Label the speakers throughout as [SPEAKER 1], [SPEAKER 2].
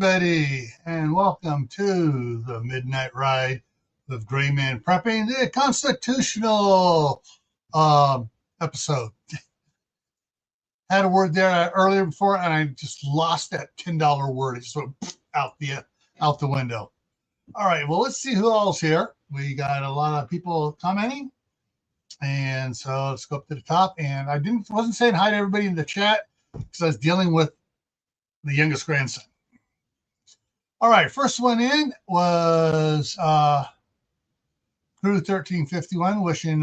[SPEAKER 1] everybody, and welcome to the Midnight Ride with Gray Man Prepping, the constitutional episode. Had a word there earlier before, and I just lost that $10 word. It just went out the window. All right, well, let's see who all's here. We got a lot of people commenting, and so let's go up to the top. And I wasn't saying hi to everybody in the chat because I was dealing with the youngest grandson. All right, first one in was Crew 1351, wishing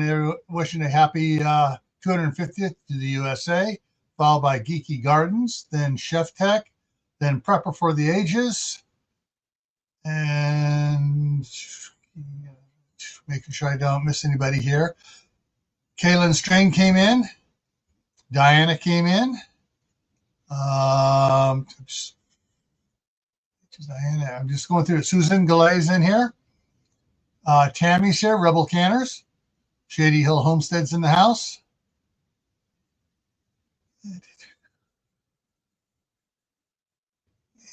[SPEAKER 1] a happy 250th to the USA, followed by Geeky Gardens, then Chef Tech, then Prepper for the Ages, and making sure I don't miss anybody here. Kaylin Strain came in. Diana came in. Diana, I'm just going through it. Susan Galay's in here. Tammy's here. Rebel Canners. Shady Hill Homestead's in the house.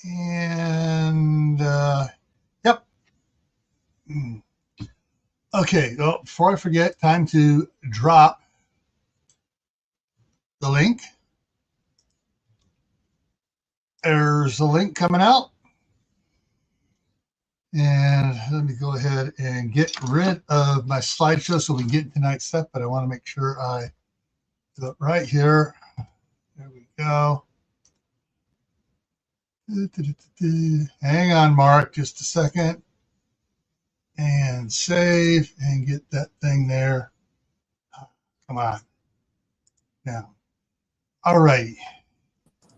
[SPEAKER 1] And yep. Okay. Well, before I forget, time to drop the link. There's the link coming out. And let me go ahead and get rid of my slideshow so we can get into tonight's stuff, but I want to make sure I do it right here. There we go. Hang on, Mark, just a second. And save and get that thing there. Come on. Now. All righty.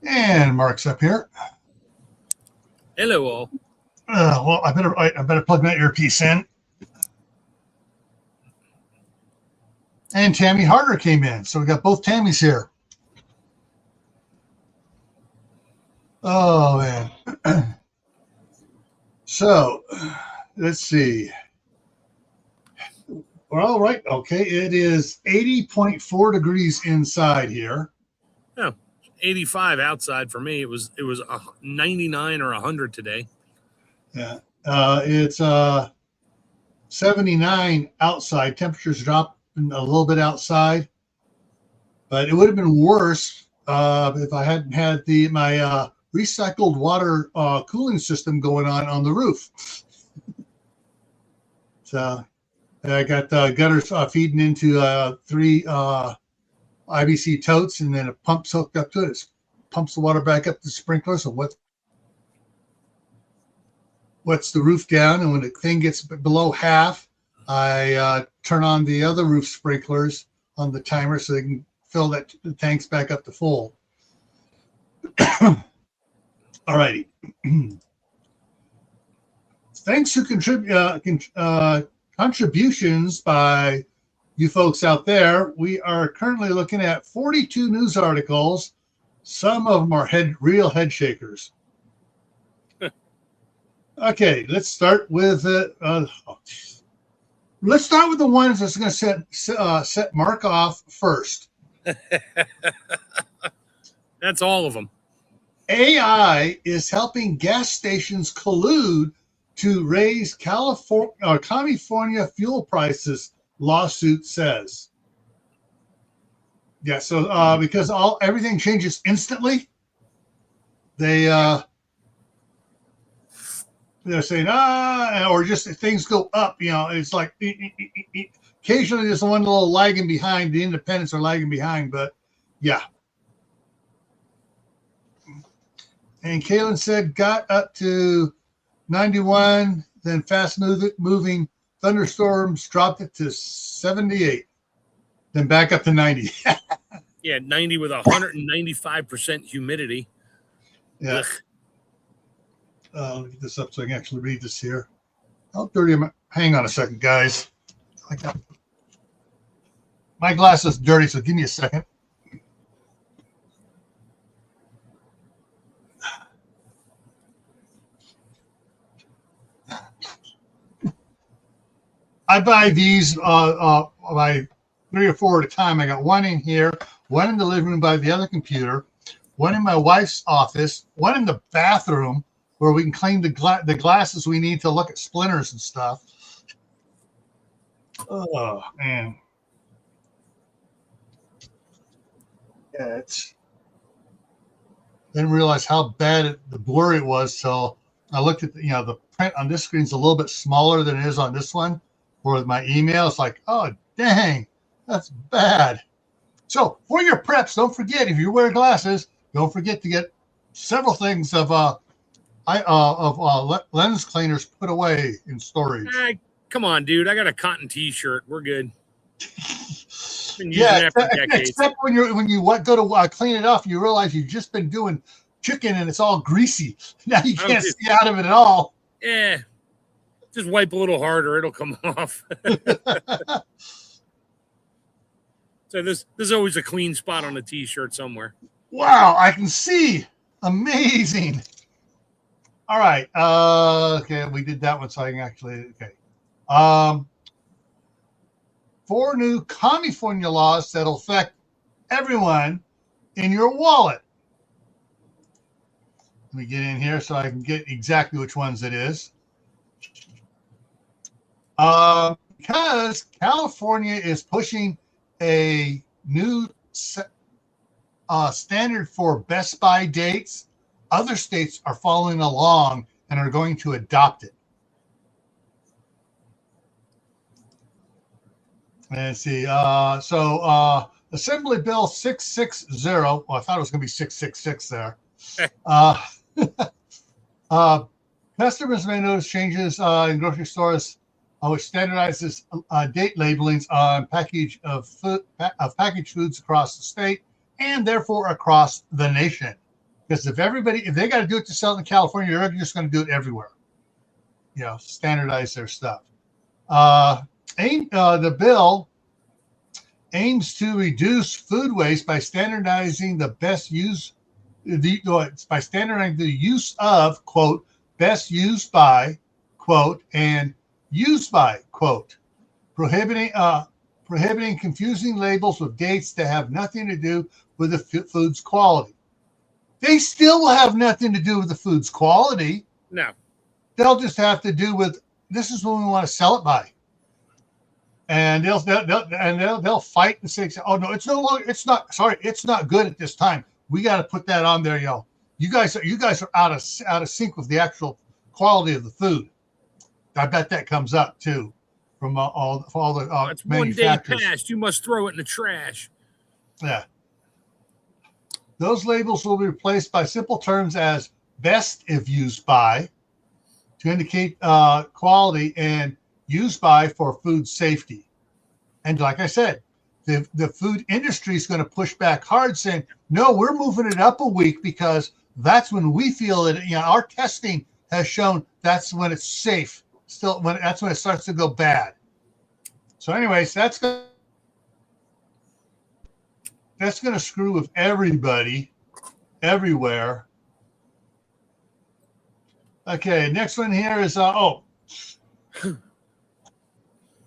[SPEAKER 1] And Mark's up here.
[SPEAKER 2] Hello, all.
[SPEAKER 1] Well, I better plug my earpiece in. And Tammy Harder came in, so we got both Tammys here. Oh man. So let's see. We're all right. Okay, it is 80.4 degrees inside here.
[SPEAKER 2] Oh, 85 outside for me. It was 99 or 100 today.
[SPEAKER 1] Yeah, it's 79 outside. Temperatures dropped a little bit outside, but it would have been worse if I hadn't had my recycled water cooling system going on the roof. So I got gutters feeding into 3 IBC totes, and then a pump's hooked up to it. It pumps the water back up to the sprinkler. So what's the roof down, and when the thing gets below half, I turn on the other roof sprinklers on the timer so they can fill the tanks back up to full. All righty. Thanks to contributions by you folks out there, we are currently looking at 42 news articles. Some of them are real head shakers. Okay, let's start with the ones that's going to set Mark off first.
[SPEAKER 2] That's all of them.
[SPEAKER 1] AI is helping gas stations collude to raise California fuel prices, lawsuit says. Yeah, so because everything changes instantly, they're saying, or just things go up, it's like occasionally there's one little lagging behind. The independents are lagging behind, but yeah. And Kaylin said got up to 91, then fast moving thunderstorms dropped it to 78, then back up to 90.
[SPEAKER 2] Yeah, 90 with 195% humidity.
[SPEAKER 1] Yeah. Let me get this up so I can actually read this here. How dirty am I? Hang on a second, guys. My glass is dirty, so give me a second. I buy these by 3 or 4 at a time. I got one in here, one in the living room by the other computer, one in my wife's office, one in the bathroom, where we can clean the glasses we need to look at splinters and stuff. Oh man, yeah, it's. Didn't realize how bad the blur it was. So I looked at the print on this screen is a little bit smaller than it is on this one. For my email, it's like, oh dang, that's bad. So for your preps, don't forget, if you wear glasses, don't forget to get several things of lens cleaners put away in storage.
[SPEAKER 2] Come on, dude! I got a cotton T-shirt. We're good.
[SPEAKER 1] Yeah, except when you go to clean it off, you realize you've just been doing chicken and it's all greasy. Now you can't see out of it at all.
[SPEAKER 2] Yeah, just wipe a little harder; it'll come off. So there's always a clean spot on a T-shirt somewhere.
[SPEAKER 1] Wow, I can see. Amazing. All right. Okay, we did that one, so I can actually. Okay. 4 new California laws that'll affect everyone in your wallet. Let me get in here so I can get exactly which ones it is. Because California is pushing a new standard for Best Buy dates, other states are following along and are going to adopt it. Let's see. Assembly Bill 660. Well, I thought it was going to be 666 there. Customers may notice changes in grocery stores which standardizes date labelings on packaged foods across the state and therefore across the nation. Because if they got to do it to sell it in California, they're just going to do it everywhere. Standardize their stuff. The bill aims to reduce food waste by standardizing the use of, quote, best used by, quote, and used by, quote, prohibiting confusing labels with dates that have nothing to do with the food's quality. They still will have nothing to do with the food's quality.
[SPEAKER 2] No.
[SPEAKER 1] They'll just have to do with, this is when we want to sell it by. And they'll fight and say, oh no, it's not good at this time. We got to put that on there, yo. You guys are out of sync with the actual quality of the food. I bet that comes up too from all the
[SPEAKER 2] it's manufacturers. 1 day past, you must throw it in the trash.
[SPEAKER 1] Yeah. Those labels will be replaced by simple terms as best if used by to indicate quality and used by for food safety. And like I said, the food industry is going to push back hard saying, no, we're moving it up a week because that's when we feel it. Our testing has shown that's when it's safe. That's when it starts to go bad. So anyways, that's going to screw with everybody, everywhere. Okay, next one here is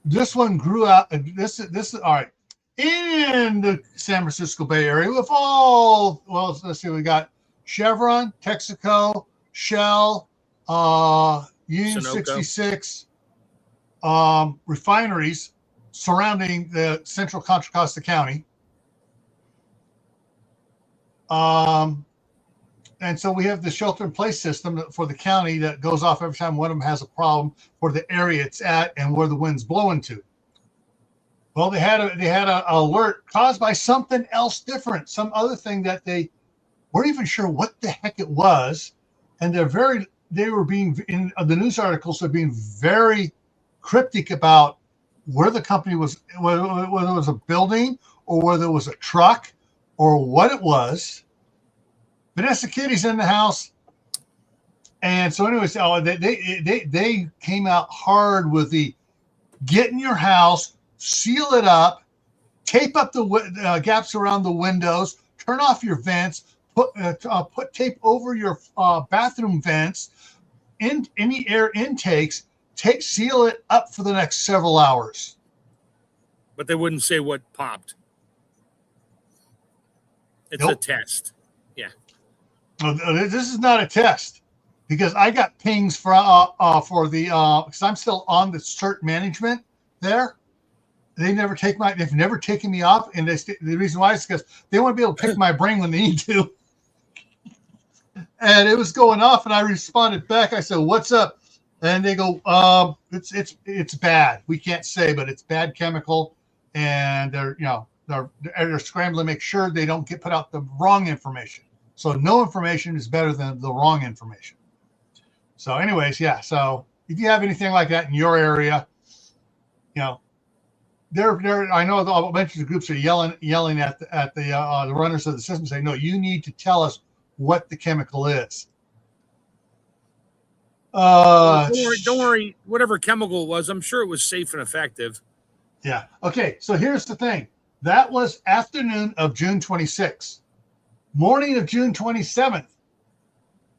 [SPEAKER 1] this one grew out. This is all right in the San Francisco Bay Area with let's see, we got Chevron, Texaco, Shell, Union
[SPEAKER 2] Sunoco.
[SPEAKER 1] 66 refineries surrounding the central Contra Costa County. And so we have the shelter-in-place system for the county that goes off every time one of them has a problem for the area it's at and where the wind's blowing to. Well, they had an alert caused by something else different, some other thing that they weren't even sure what the heck it was, and they were being in the news articles. They're being very cryptic about where the company was, whether it was a building or whether it was a truck or what it was. Vanessa Kitty's in the house, and so anyways, they came out hard with the get in your house, seal it up, tape up the gaps around the windows, turn off your vents, put tape over your bathroom vents, in any air intakes, seal it up for the next several hours.
[SPEAKER 2] But they wouldn't say what popped. It's
[SPEAKER 1] Nope.
[SPEAKER 2] a test. Yeah.
[SPEAKER 1] This is not a test. because I got pings for the because I'm still on the cert management there. They've never taken me off, and the reason why is because they want to be able to pick my brain when they need to. And it was going off, and I responded back. I said, "What's up?" And they go, it's bad. We can't say, but it's bad chemical, and they're scrambling to make sure they don't put out the wrong information. So no information is better than the wrong information. So, anyways, yeah. So if you have anything like that in your area, I know a bunch of the groups are yelling at the runners of the system, saying, "No, you need to tell us what the chemical is."
[SPEAKER 2] Don't worry. Whatever chemical it was, I'm sure it was safe and effective.
[SPEAKER 1] Yeah. Okay. So here's the thing. That was afternoon of June 26th. Morning of June 27th.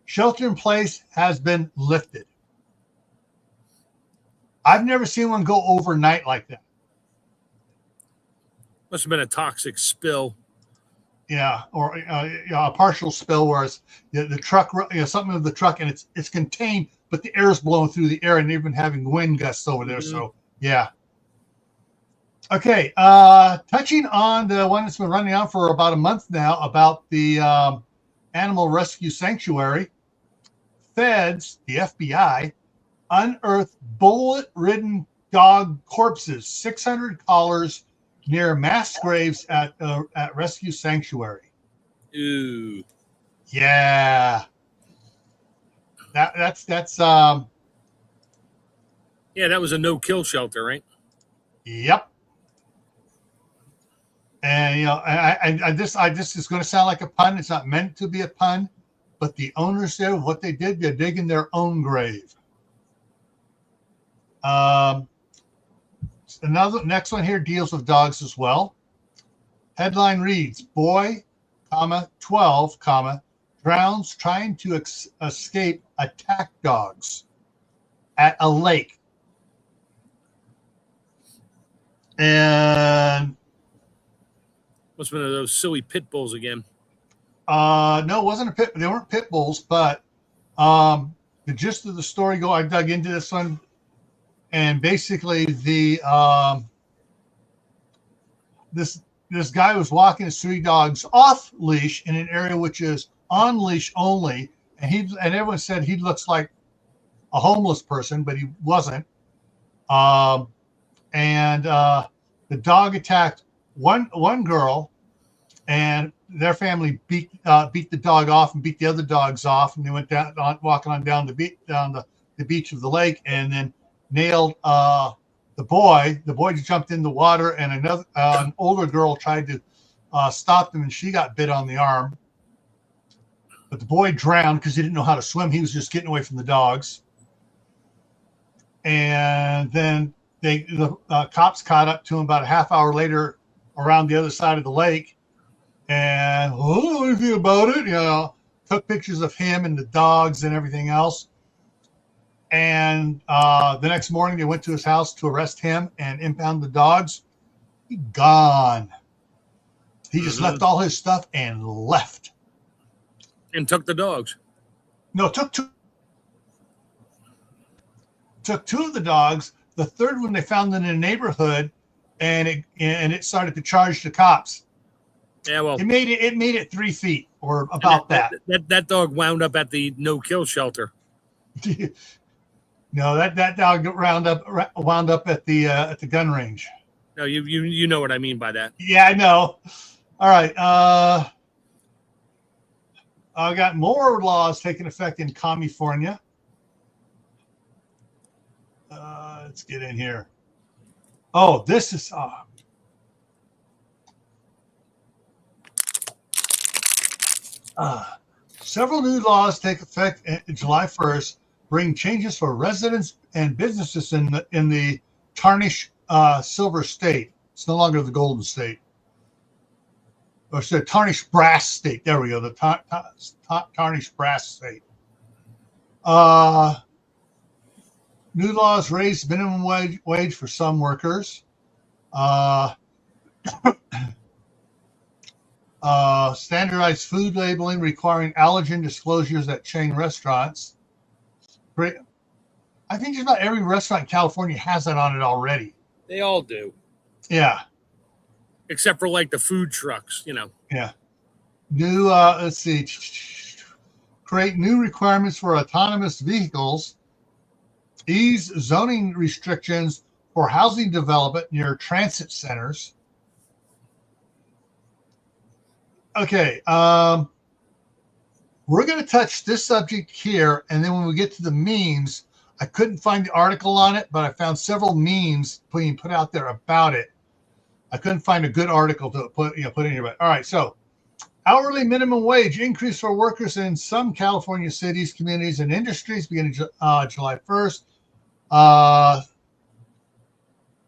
[SPEAKER 1] Shelter in place has been lifted. I've never seen one go overnight like that.
[SPEAKER 2] Must have been a toxic spill.
[SPEAKER 1] Yeah, or a partial spill, whereas the truck, something of the truck, and it's contained, but the air is blowing through the air, and they've been having wind gusts over there. Mm-hmm. So yeah. Okay, touching on the one that's been running on for about a month now about the Animal Rescue Sanctuary. Feds, the FBI, unearthed bullet-ridden dog corpses, 600 collars near mass graves at Rescue Sanctuary.
[SPEAKER 2] Ooh.
[SPEAKER 1] Yeah. That's
[SPEAKER 2] yeah, that was a no-kill shelter, right?
[SPEAKER 1] Yep. And I this is going to sound like a pun. It's not meant to be a pun, but the owners there, what they did, they're digging their own grave. Next one here deals with dogs as well. Headline reads, boy, 12, drowns trying to escape attack dogs at a lake. And
[SPEAKER 2] must have been those silly pit bulls again.
[SPEAKER 1] No, it wasn't a pit. They weren't pit bulls, but the gist of the story I dug into this one. And basically, this guy was walking his 3 dogs off leash in an area which is on leash only, and everyone said he looks like a homeless person, but he wasn't. The dog attacked one girl, and their family beat the dog off and beat the other dogs off, and they went walking on down the beach of the lake, and then nailed the boy. The boy jumped in the water, and an older girl tried to stop them, and she got bit on the arm. But the boy drowned because he didn't know how to swim. He was just getting away from the dogs. And then the cops caught up to him about a half hour later around the other side of the lake, and anything about it, took pictures of him and the dogs and everything else. And the next morning, they went to his house to arrest him and impound the dogs. He gone. He just left all his stuff and left.
[SPEAKER 2] And took the dogs.
[SPEAKER 1] No, took two. Took 2 of the dogs. The third one they found in a neighborhood, and it started to charge the cops.
[SPEAKER 2] Yeah, well,
[SPEAKER 1] it made it 3 feet or about that.
[SPEAKER 2] That dog wound up at the no-kill shelter.
[SPEAKER 1] No, that dog wound up at the gun range.
[SPEAKER 2] No, you know what I mean by that.
[SPEAKER 1] Yeah, I know. All right. I got more laws taking effect in California. Let's get in here. Oh, this is several new laws take effect July 1st. Bring changes for residents and businesses in the tarnished silver state. It's no longer the golden state. Or it's the tarnished brass state. There we go. The tarnished brass state. New laws raise minimum wage for some workers. Standardized food labeling requiring allergen disclosures at chain restaurants. Great. I think just about every restaurant in California has that on it already.
[SPEAKER 2] They all do,
[SPEAKER 1] Yeah.
[SPEAKER 2] except for like the food trucks,
[SPEAKER 1] Yeah. New, let's see, create new requirements for autonomous vehicles, ease zoning restrictions for housing development near transit centers. Okay. We're going to touch this subject here, and then when we get to the memes, I couldn't find the article on it, but I found several memes being put out there about it. I couldn't find a good article to put in here. But all right, so hourly minimum wage increase for workers in some California cities, communities, and industries beginning July 1st.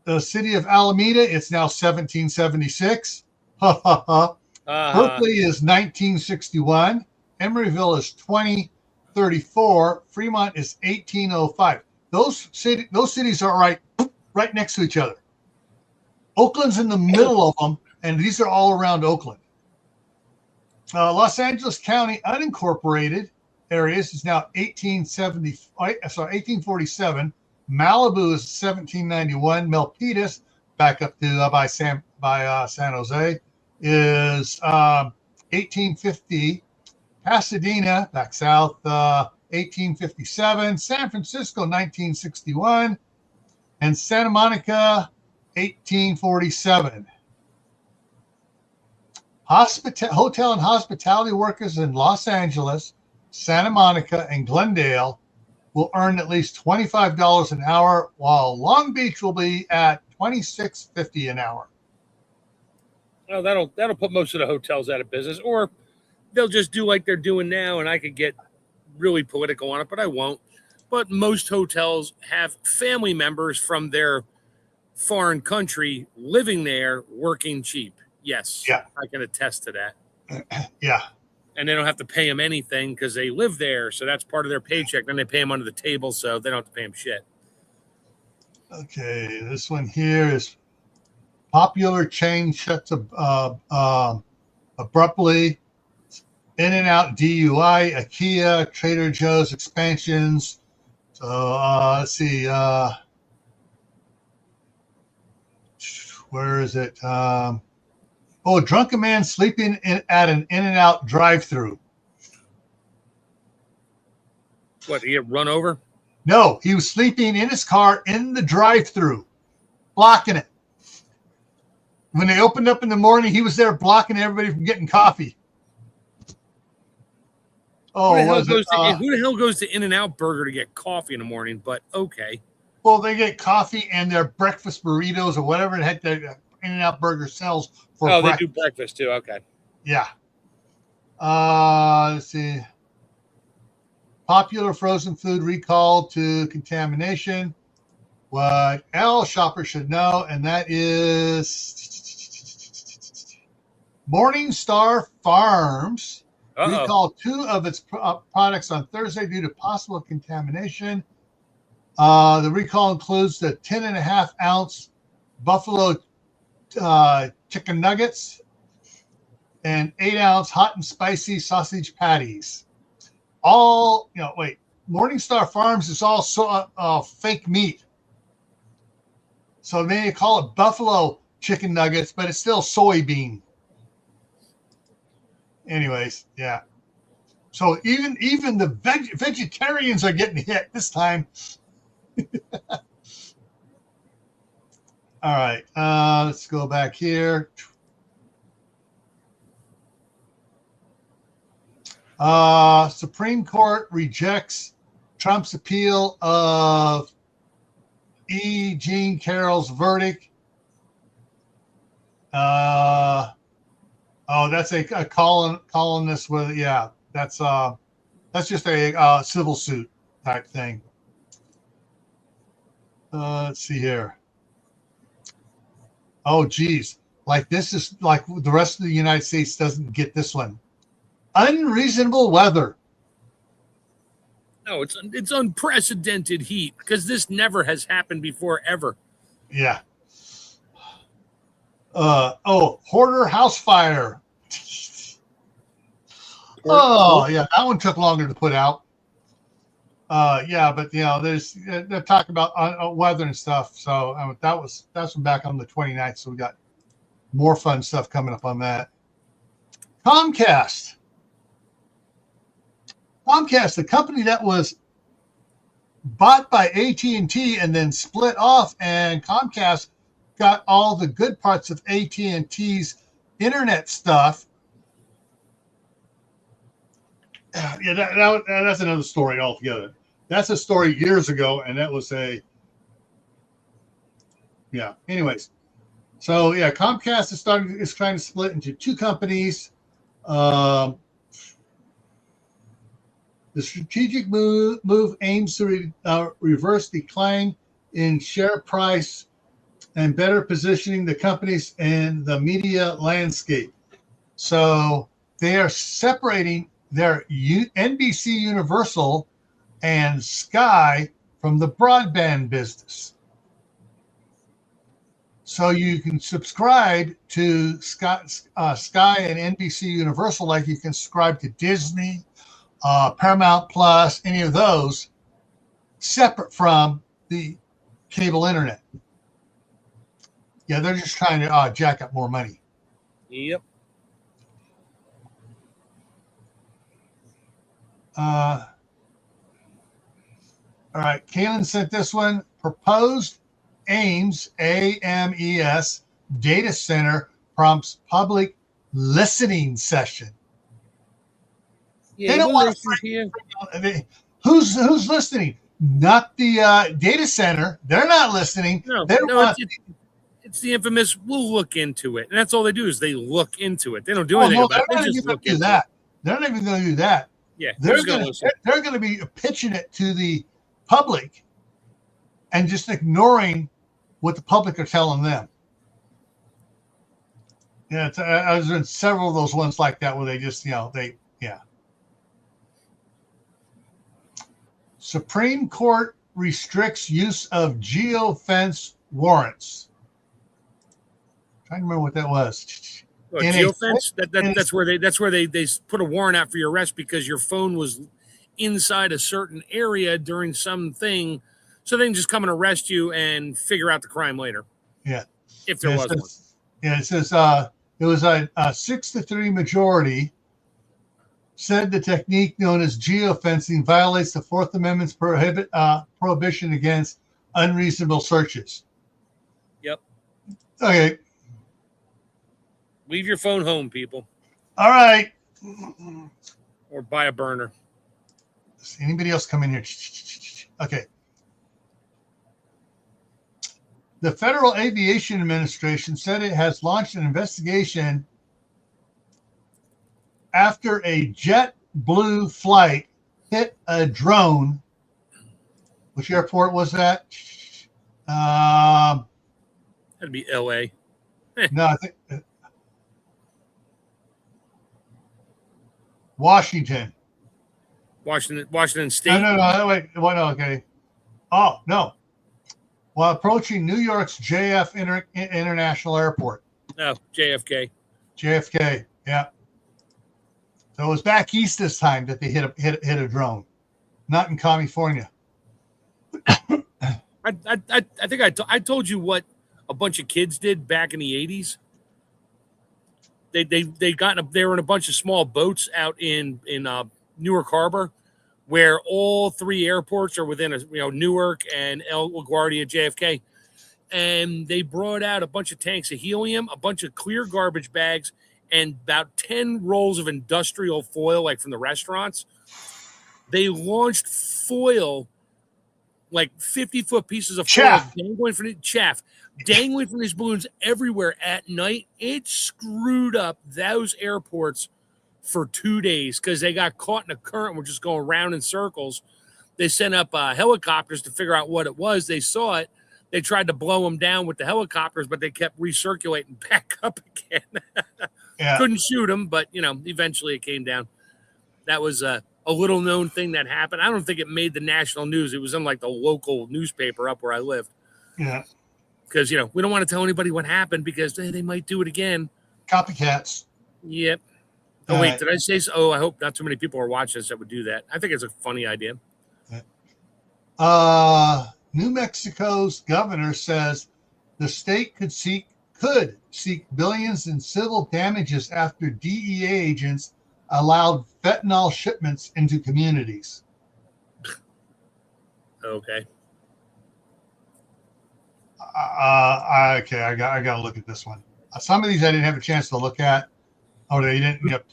[SPEAKER 1] The city of Alameda, it's now 1776. Berkeley is 1961. Emeryville is 2034. Fremont is 1805. Those cities are right next to each other. Oakland's in the middle of them, and these are all around Oakland. Los Angeles County unincorporated areas is now 1847. Malibu is 1791. Milpitas, back up to by San Jose, is 1850. Pasadena, back south, 1857. San Francisco, 1961. And Santa Monica, 1847. Hotel and hospitality workers in Los Angeles, Santa Monica, and Glendale will earn at least $25 an hour, while Long Beach will be at $26.50 an hour.
[SPEAKER 2] Oh, that'll put most of the hotels out of business, or they'll just do like they're doing now, and I could get really political on it, but I won't. But most hotels have family members from their foreign country living there, working cheap. Yes,
[SPEAKER 1] yeah,
[SPEAKER 2] I can attest to that.
[SPEAKER 1] Yeah.
[SPEAKER 2] And they don't have to pay them anything because they live there, so that's part of their paycheck. Then they pay them under the table, so they don't have to pay them shit.
[SPEAKER 1] Okay, this one here is popular chain shuts abruptly. In-N-Out DUI, IKEA, Trader Joe's expansions. So let's see. Where is it? Drunken man sleeping at an In-N-Out drive-through.
[SPEAKER 2] What, he get run over?
[SPEAKER 1] No, he was sleeping in his car in the drive-through, blocking it. When they opened up in the morning, he was there blocking everybody from getting coffee.
[SPEAKER 2] Oh, who the hell goes to In-N-Out Burger to get coffee in the morning? But okay.
[SPEAKER 1] Well, they get coffee and their breakfast burritos or whatever the heck the In-N-Out Burger sells for breakfast.
[SPEAKER 2] They do breakfast too. Okay.
[SPEAKER 1] Yeah. Let's see. Popular frozen food recalled to contamination. What all shoppers should know, and that is Morningstar Farms recalled 2 of its products on Thursday due to possible contamination. The recall includes the 10.5-ounce Buffalo chicken nuggets and 8-ounce hot and spicy sausage patties. Morningstar Farms is all fake meat. So they call it Buffalo chicken nuggets, but it's still soybean. Anyways, yeah. So even the vegetarians are getting hit this time. All right, let's go back here. Supreme Court rejects Trump's appeal of E. Jean Carroll's verdict. That's a columnist with, yeah, that's just a civil suit type thing. Let's see here. Oh, geez. Like this is like the rest of the United States doesn't get this one. Unreasonable weather.
[SPEAKER 2] No, it's unprecedented heat because this never has happened before ever.
[SPEAKER 1] Yeah. Hoarder house fire. Oh, yeah, that one took longer to put out. Yeah, but they're talking about weather and stuff. So that's from back on the 29th. So we got more fun stuff coming up on that. Comcast, the company that was bought by AT&T and then split off, and Comcast got all the good parts of AT&T's internet stuff. Yeah, that's another story altogether. That's a story years ago, and that was anyways. So yeah, Comcast is trying to split into two companies. The strategic move aims to reverse decline in share price and better positioning the companies in the media landscape. So they are separating their NBC Universal and Sky from the broadband business. So you can subscribe to Sky and NBC Universal like you can subscribe to Disney, Paramount Plus, any of those, separate from the cable internet. Yeah, they're just trying to jack up more money.
[SPEAKER 2] Yep.
[SPEAKER 1] All right, Kaylin sent this one. Proposed AMES, AMES data center prompts public listening session.
[SPEAKER 2] Yeah,
[SPEAKER 1] they don't want to. Who's listening? Not the data center. They're not listening.
[SPEAKER 2] No, it's the infamous. We'll look into it, and that's all they do is they look into it. They don't do anything about it. They just look into it.
[SPEAKER 1] They're not even going to do that.
[SPEAKER 2] Yeah,
[SPEAKER 1] they're going to be pitching it to the public and just ignoring what the public are telling them. Yeah, I was in several of those ones like that where they just, Supreme Court restricts use of geofence warrants. I'm trying to remember what that was.
[SPEAKER 2] Geofence? That's where they put a warrant out for your arrest because your phone was inside a certain area during something, so they can just come and arrest you and figure out the crime later.
[SPEAKER 1] Yeah,
[SPEAKER 2] if there was one.
[SPEAKER 1] Yeah, it says it was a 6-3 majority said the technique known as geofencing violates the Fourth Amendment's prohibition against unreasonable searches.
[SPEAKER 2] Yep.
[SPEAKER 1] Okay.
[SPEAKER 2] Leave your phone home, people.
[SPEAKER 1] All right.
[SPEAKER 2] Or buy a burner.
[SPEAKER 1] Does anybody else come in here? Okay. The Federal Aviation Administration said it has launched an investigation after a JetBlue flight hit a drone. Which airport was that?
[SPEAKER 2] That'd be L.A.
[SPEAKER 1] No, I think Washington
[SPEAKER 2] State.
[SPEAKER 1] No, wait. Well, no, okay. Oh, no. While approaching New York's JF International Airport.
[SPEAKER 2] Oh, JFK.
[SPEAKER 1] JFK, yeah. So it was back east this time that they hit a drone, not in California.
[SPEAKER 2] I think I told you what a bunch of kids did back in the 80s. They were in a bunch of small boats out in Newark Harbor, where all three airports are within Newark and LaGuardia, JFK, and they brought out a bunch of tanks of helium, a bunch of clear garbage bags, and about 10 rolls of industrial foil, like from the restaurants. They launched foil, like 50-foot pieces of foil dangling from these balloons everywhere at night. It screwed up those airports for 2 days because they got caught in a current and were just going around in circles. They sent up helicopters to figure out what it was. They saw it. They tried to blow them down with the helicopters, but they kept recirculating back up again.
[SPEAKER 1] Yeah.
[SPEAKER 2] Couldn't shoot them, but, eventually it came down. That was a little known thing that happened. I don't think it made the national news. It was in like the local newspaper up where I lived.
[SPEAKER 1] Yeah.
[SPEAKER 2] Because, we don't want to tell anybody what happened because they might do it again.
[SPEAKER 1] Copycats.
[SPEAKER 2] Yep. Oh, wait, did I say so? Oh, I hope not too many people are watching this that would do that. I think it's a funny idea.
[SPEAKER 1] New Mexico's governor says the state could seek billions in civil damages after DEA agents allowed fentanyl shipments into communities.
[SPEAKER 2] Okay.
[SPEAKER 1] Okay, I got to look at this one. Some of these I didn't have a chance to look at. Oh, they didn't. Yep.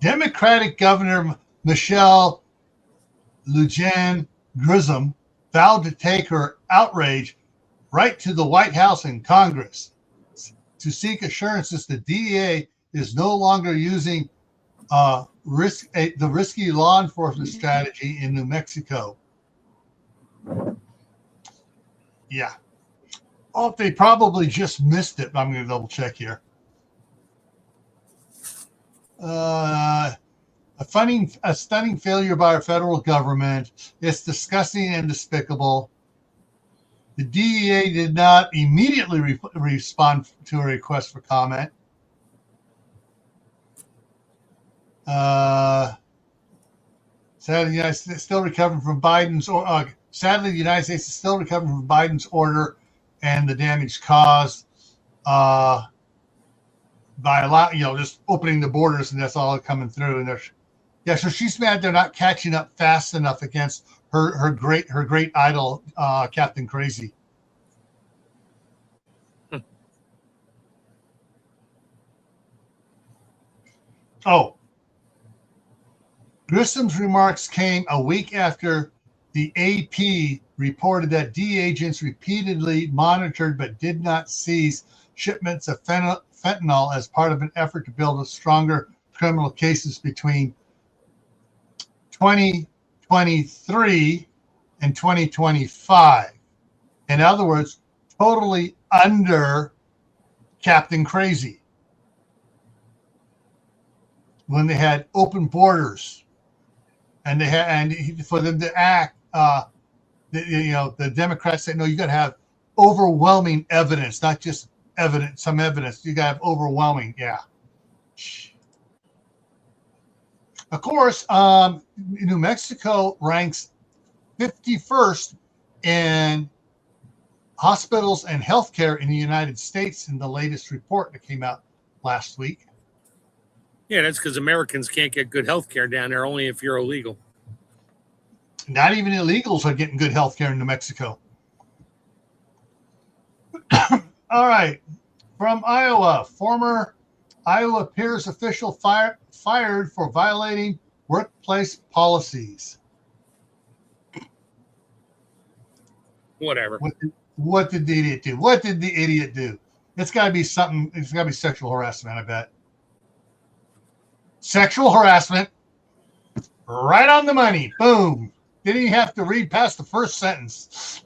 [SPEAKER 1] Democratic Governor Michelle Lujan Grisham vowed to take her outrage right to the White House and Congress to seek assurances the DEA is no longer using the risky law enforcement strategy in New Mexico. Yeah. Oh, they probably just missed it. I'm going to double check here. A stunning failure by our federal government. It's disgusting and despicable. The DEA did not immediately respond to a request for comment. Sadly, the United States is still recovering from Biden's order and the damage caused by just opening the borders, and that's all coming through. And so she's mad they're not catching up fast enough against her great idol, Captain Crazy. Oh, Grisham's remarks came a week after the AP reported that DEA agents repeatedly monitored but did not seize shipments of fentanyl as part of an effort to build a stronger criminal cases between 2023 and 2025. In other words, totally under Captain Crazy, when they had open borders and for them to act, the Democrats say, no, you got to have overwhelming evidence, not just evidence, some evidence. You got to have overwhelming. Yeah. Of course, New Mexico ranks 51st in hospitals and healthcare in the United States in the latest report that came out last week.
[SPEAKER 2] Yeah, that's because Americans can't get good health care down there, only if you're illegal.
[SPEAKER 1] Not even illegals are getting good health care in New Mexico. All right. From Iowa, former Iowa peers official fired for violating workplace policies.
[SPEAKER 2] Whatever.
[SPEAKER 1] What did the idiot do? What did the idiot do? It's got to be something. It's got to be sexual harassment, I bet. Sexual harassment. Right on the money. Boom. Didn't even have to read past the first sentence.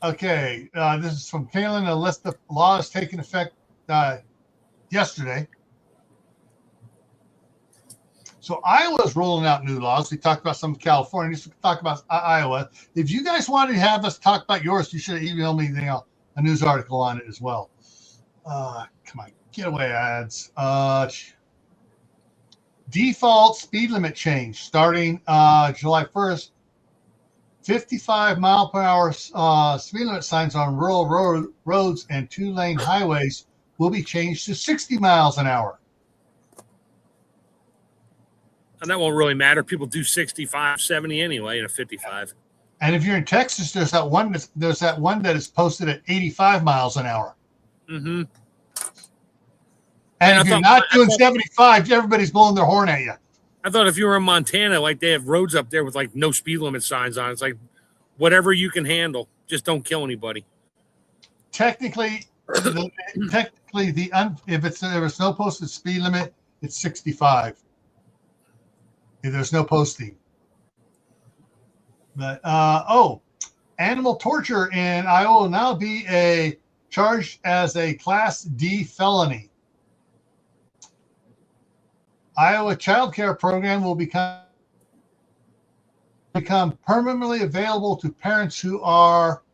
[SPEAKER 1] Okay. This is from Kaylin. A list of laws taking effect yesterday. So Iowa's rolling out new laws. We talked about some of California. Let's talk about Iowa. If you guys wanted to have us talk about yours, you should have emailed me a news article on it as well. Come on, get away ads. Default speed limit change starting July 1st. 55 mile per hour speed limit signs on rural roads and 2-lane highways will be changed to 60 miles an hour.
[SPEAKER 2] And that won't really matter. People do 65, 70 anyway in a 55.
[SPEAKER 1] And if you're in Texas, there's that one that is posted at 85 miles an hour.
[SPEAKER 2] Mm-hmm.
[SPEAKER 1] And if you're not doing 75, everybody's blowing their horn at you.
[SPEAKER 2] I thought if you were in Montana, like they have roads up there with like no speed limit signs on. It's like whatever you can handle, just don't kill anybody.
[SPEAKER 1] Technically, if there's no posted speed limit, it's 65. If there's no posting. But animal torture in Iowa will now be charged as a Class D felony. Iowa child care program will become permanently available to parents who are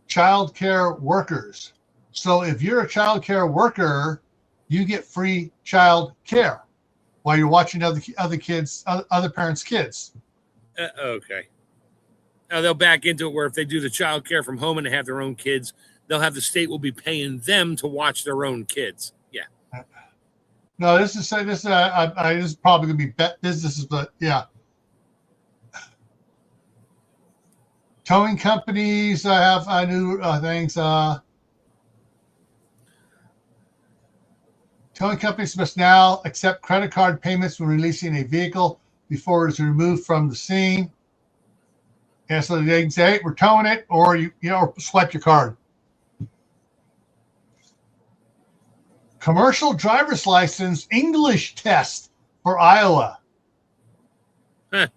[SPEAKER 1] child care workers. So if you're a child care worker, you get free child care while you're watching other parents' kids.
[SPEAKER 2] Okay. Now they'll back into it where if they do the child care from home and they have their own kids, the state will be paying them to watch their own kids. Yeah.
[SPEAKER 1] No, this is probably gonna be businesses, but yeah. Towing companies I knew things. Towing companies must now accept credit card payments when releasing a vehicle before it is removed from the scene. And so they can say, hey, we're towing it, or or swipe your card. Commercial driver's license English test for Iowa.
[SPEAKER 2] Huh.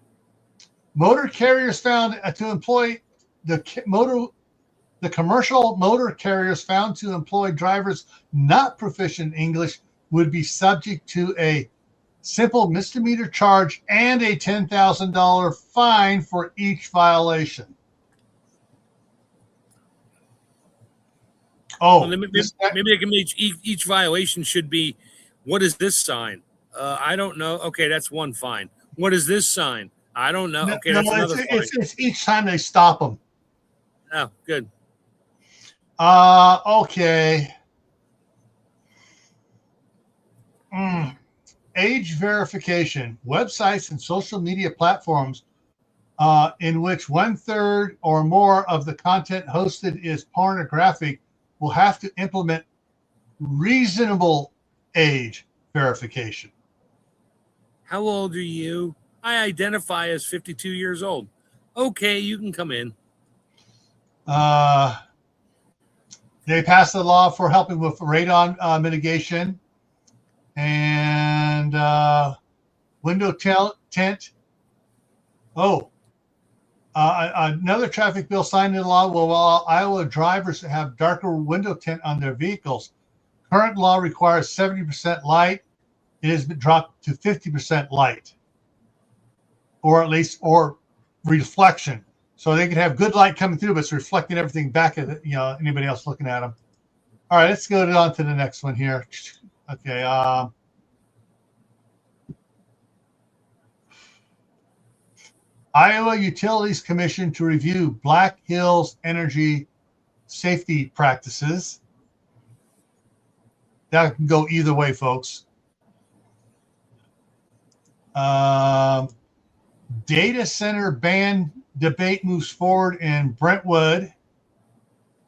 [SPEAKER 1] Motor carriers found to employ the commercial motor carriers found to employ drivers not proficient in English would be subject to a simple misdemeanor charge and a $10,000 fine for each violation. Oh,
[SPEAKER 2] well, maybe they can make each violation should be, what is this sign? I don't know. Okay, that's one fine. What is this sign? I don't know. Okay, that's another fine.
[SPEAKER 1] It's each time they stop them.
[SPEAKER 2] Oh, good.
[SPEAKER 1] Okay. Age verification. Websites and social media platforms in which 1/3 or more of the content hosted is pornographic will have to implement reasonable age verification.
[SPEAKER 2] How old are you? I identify as 52 years old. Okay, you can come in.
[SPEAKER 1] They passed a law for helping with radon mitigation and window tint. Another traffic bill signed into law will allow Iowa drivers to have darker window tint on their vehicles. Current law requires 70% light. It has been dropped to 50% light, or reflection. So they can have good light coming through, but it's reflecting everything back at anybody else looking at them. All right, let's go on to the next one here. Okay. Iowa Utilities Commission to review Black Hills energy safety practices. That can go either way, folks. Data center ban debate moves forward in Brentwood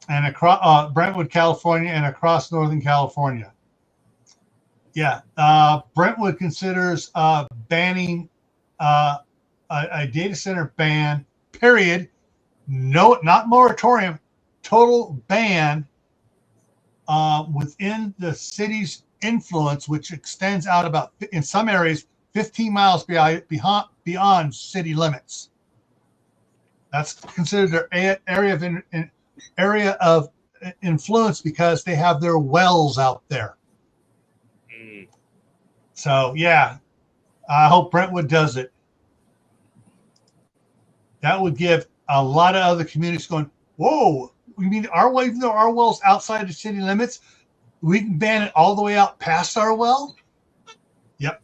[SPEAKER 1] and across Brentwood, California, and across Northern California. Yeah, Brentwood considers banning a data center ban. Period. No, not moratorium. Total ban within the city's influence, which extends out about, in some areas, 15 miles beyond city limits. That's considered their area of influence because they have their wells out there. So yeah, I hope Brentwood does it. That would give a lot of other communities going, whoa, you mean even though our well's outside the city limits, we can ban it all the way out past our well? Yep.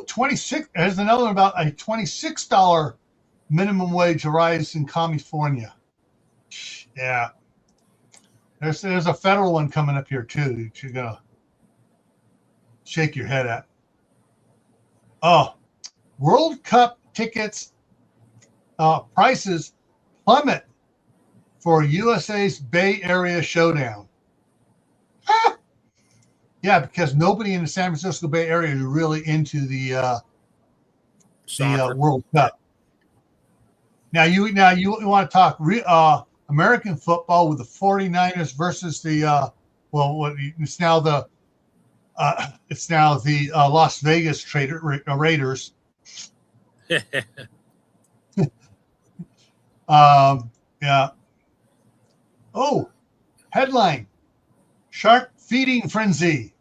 [SPEAKER 1] 26. There's another one about a $26 minimum wage rise in California. Yeah. There's a federal one coming up here too that you're gonna shake your head at. Oh, World Cup tickets prices plummet for USA's Bay Area showdown. Yeah, because nobody in the San Francisco Bay Area is really into the World Cup. Now you want to talk American football with the 49ers versus the it's now the Las Vegas Raiders. Yeah. Oh, headline: Shark feeding frenzy.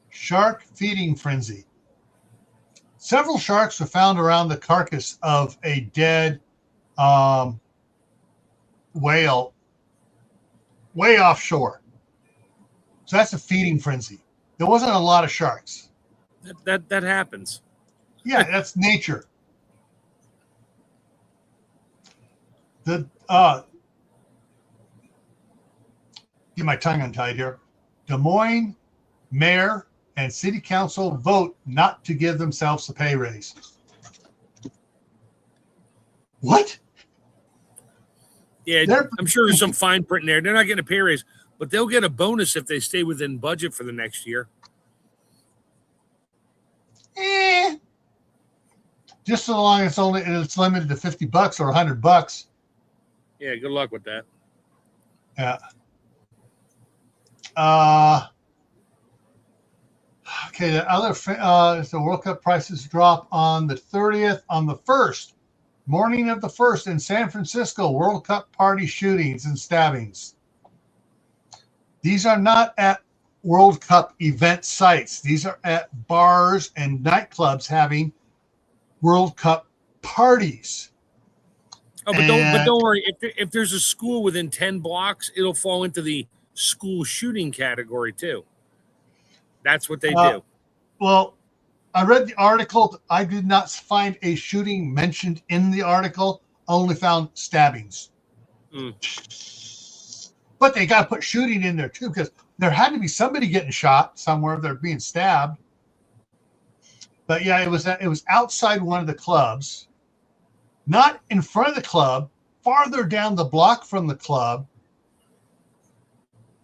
[SPEAKER 1] Shark feeding frenzy. Several sharks were found around the carcass of a dead whale way offshore. So that's a feeding frenzy. There wasn't a lot of sharks.
[SPEAKER 2] That happens.
[SPEAKER 1] Yeah, that's nature. The get my tongue untied here. Des Moines mayor and city council vote not to give themselves a pay raise. What?
[SPEAKER 2] Yeah, I'm sure there's some fine print in there. They're not getting a pay raise, but they'll get a bonus if they stay within budget for the next year.
[SPEAKER 1] Just so long as it's limited to $50 or $100.
[SPEAKER 2] Yeah, good luck with that.
[SPEAKER 1] Yeah. Okay, the other the World Cup prices drop on the 30th. On the 1st, morning of the 1st in San Francisco, World Cup party shootings and stabbings. These are not at World Cup event sites. These are at bars and nightclubs having World Cup parties.
[SPEAKER 2] Oh, but don't worry. If there's a school within 10 blocks, it'll fall into the school shooting category too. That's what they do.
[SPEAKER 1] Well, I read the article. I did not find a shooting mentioned in the article. I only found stabbings. But they got to put shooting in there too, because there had to be somebody getting shot somewhere. They're being stabbed. But yeah, it was outside one of the clubs, not in front of the club, farther down the block from the club.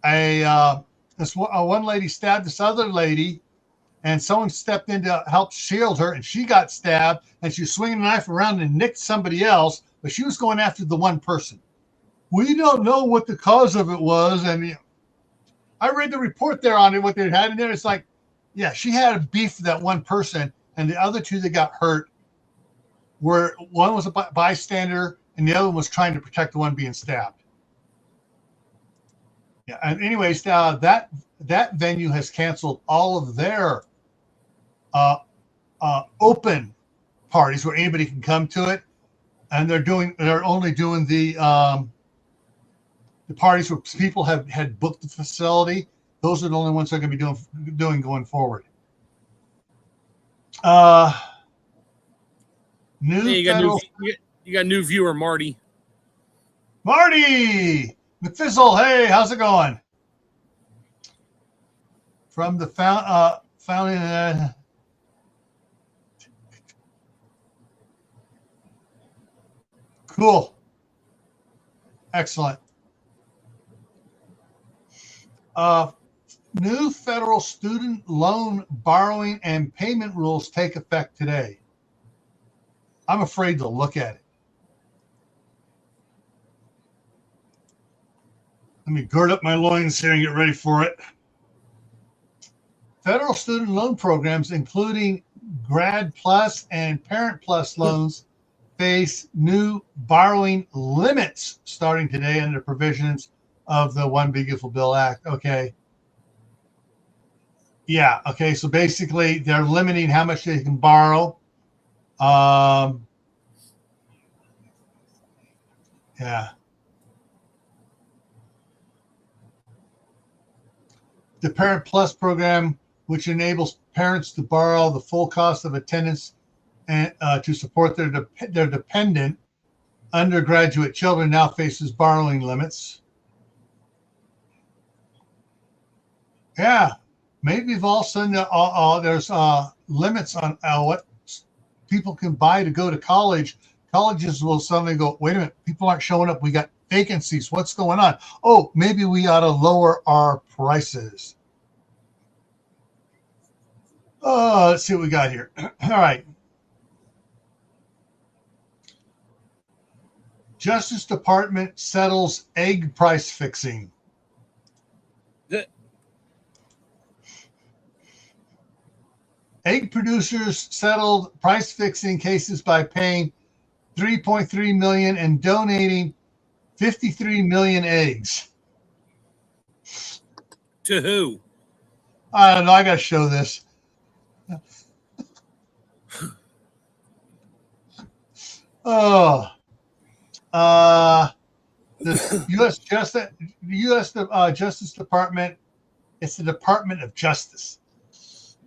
[SPEAKER 1] One lady stabbed this other lady, and someone stepped in to help shield her, and she got stabbed, and she was swinging a knife around and nicked somebody else, but she was going after the one person. We don't know what the cause of it was, and I read the report there on it, what they had in there. It's like, yeah, she had a beef with that one person, and the other two that got hurt were, one was a bystander, and the other one was trying to protect the one being stabbed. Yeah, and anyways, that venue has canceled all of their open parties where anybody can come to it, and they're only doing the parties where people had booked the facility. Those are the only ones they're going to be doing going forward.
[SPEAKER 2] You got new viewer Marty.
[SPEAKER 1] Marty McFizzle, hey, how's it going? From the founding. Cool. Excellent. New federal student loan borrowing and payment rules take effect today. I'm afraid to look at it. Let me gird up my loins here and get ready for it. Federal student loan programs, including Grad Plus and Parent Plus loans, face new borrowing limits starting today under provisions of the One Big Beautiful Bill Act. Okay. Yeah. Okay. So basically, they're limiting how much they can borrow. Yeah. The Parent Plus program, which enables parents to borrow the full cost of attendance and to support their dependent undergraduate children, now faces borrowing limits. Yeah, maybe if all of a sudden there's limits on what people can buy to go to college. Colleges will suddenly go, wait a minute, people aren't showing up. We got vacancies. What's going on? Oh, maybe we ought to lower our prices. Let's see what we got here. All right. Justice Department settles egg price fixing. Egg producers settled price fixing cases by paying $3.3 million and donating 53 million eggs.
[SPEAKER 2] To who?
[SPEAKER 1] I don't know. I got to show this. Oh, the U.S. Justice Department. It's the Department of Justice,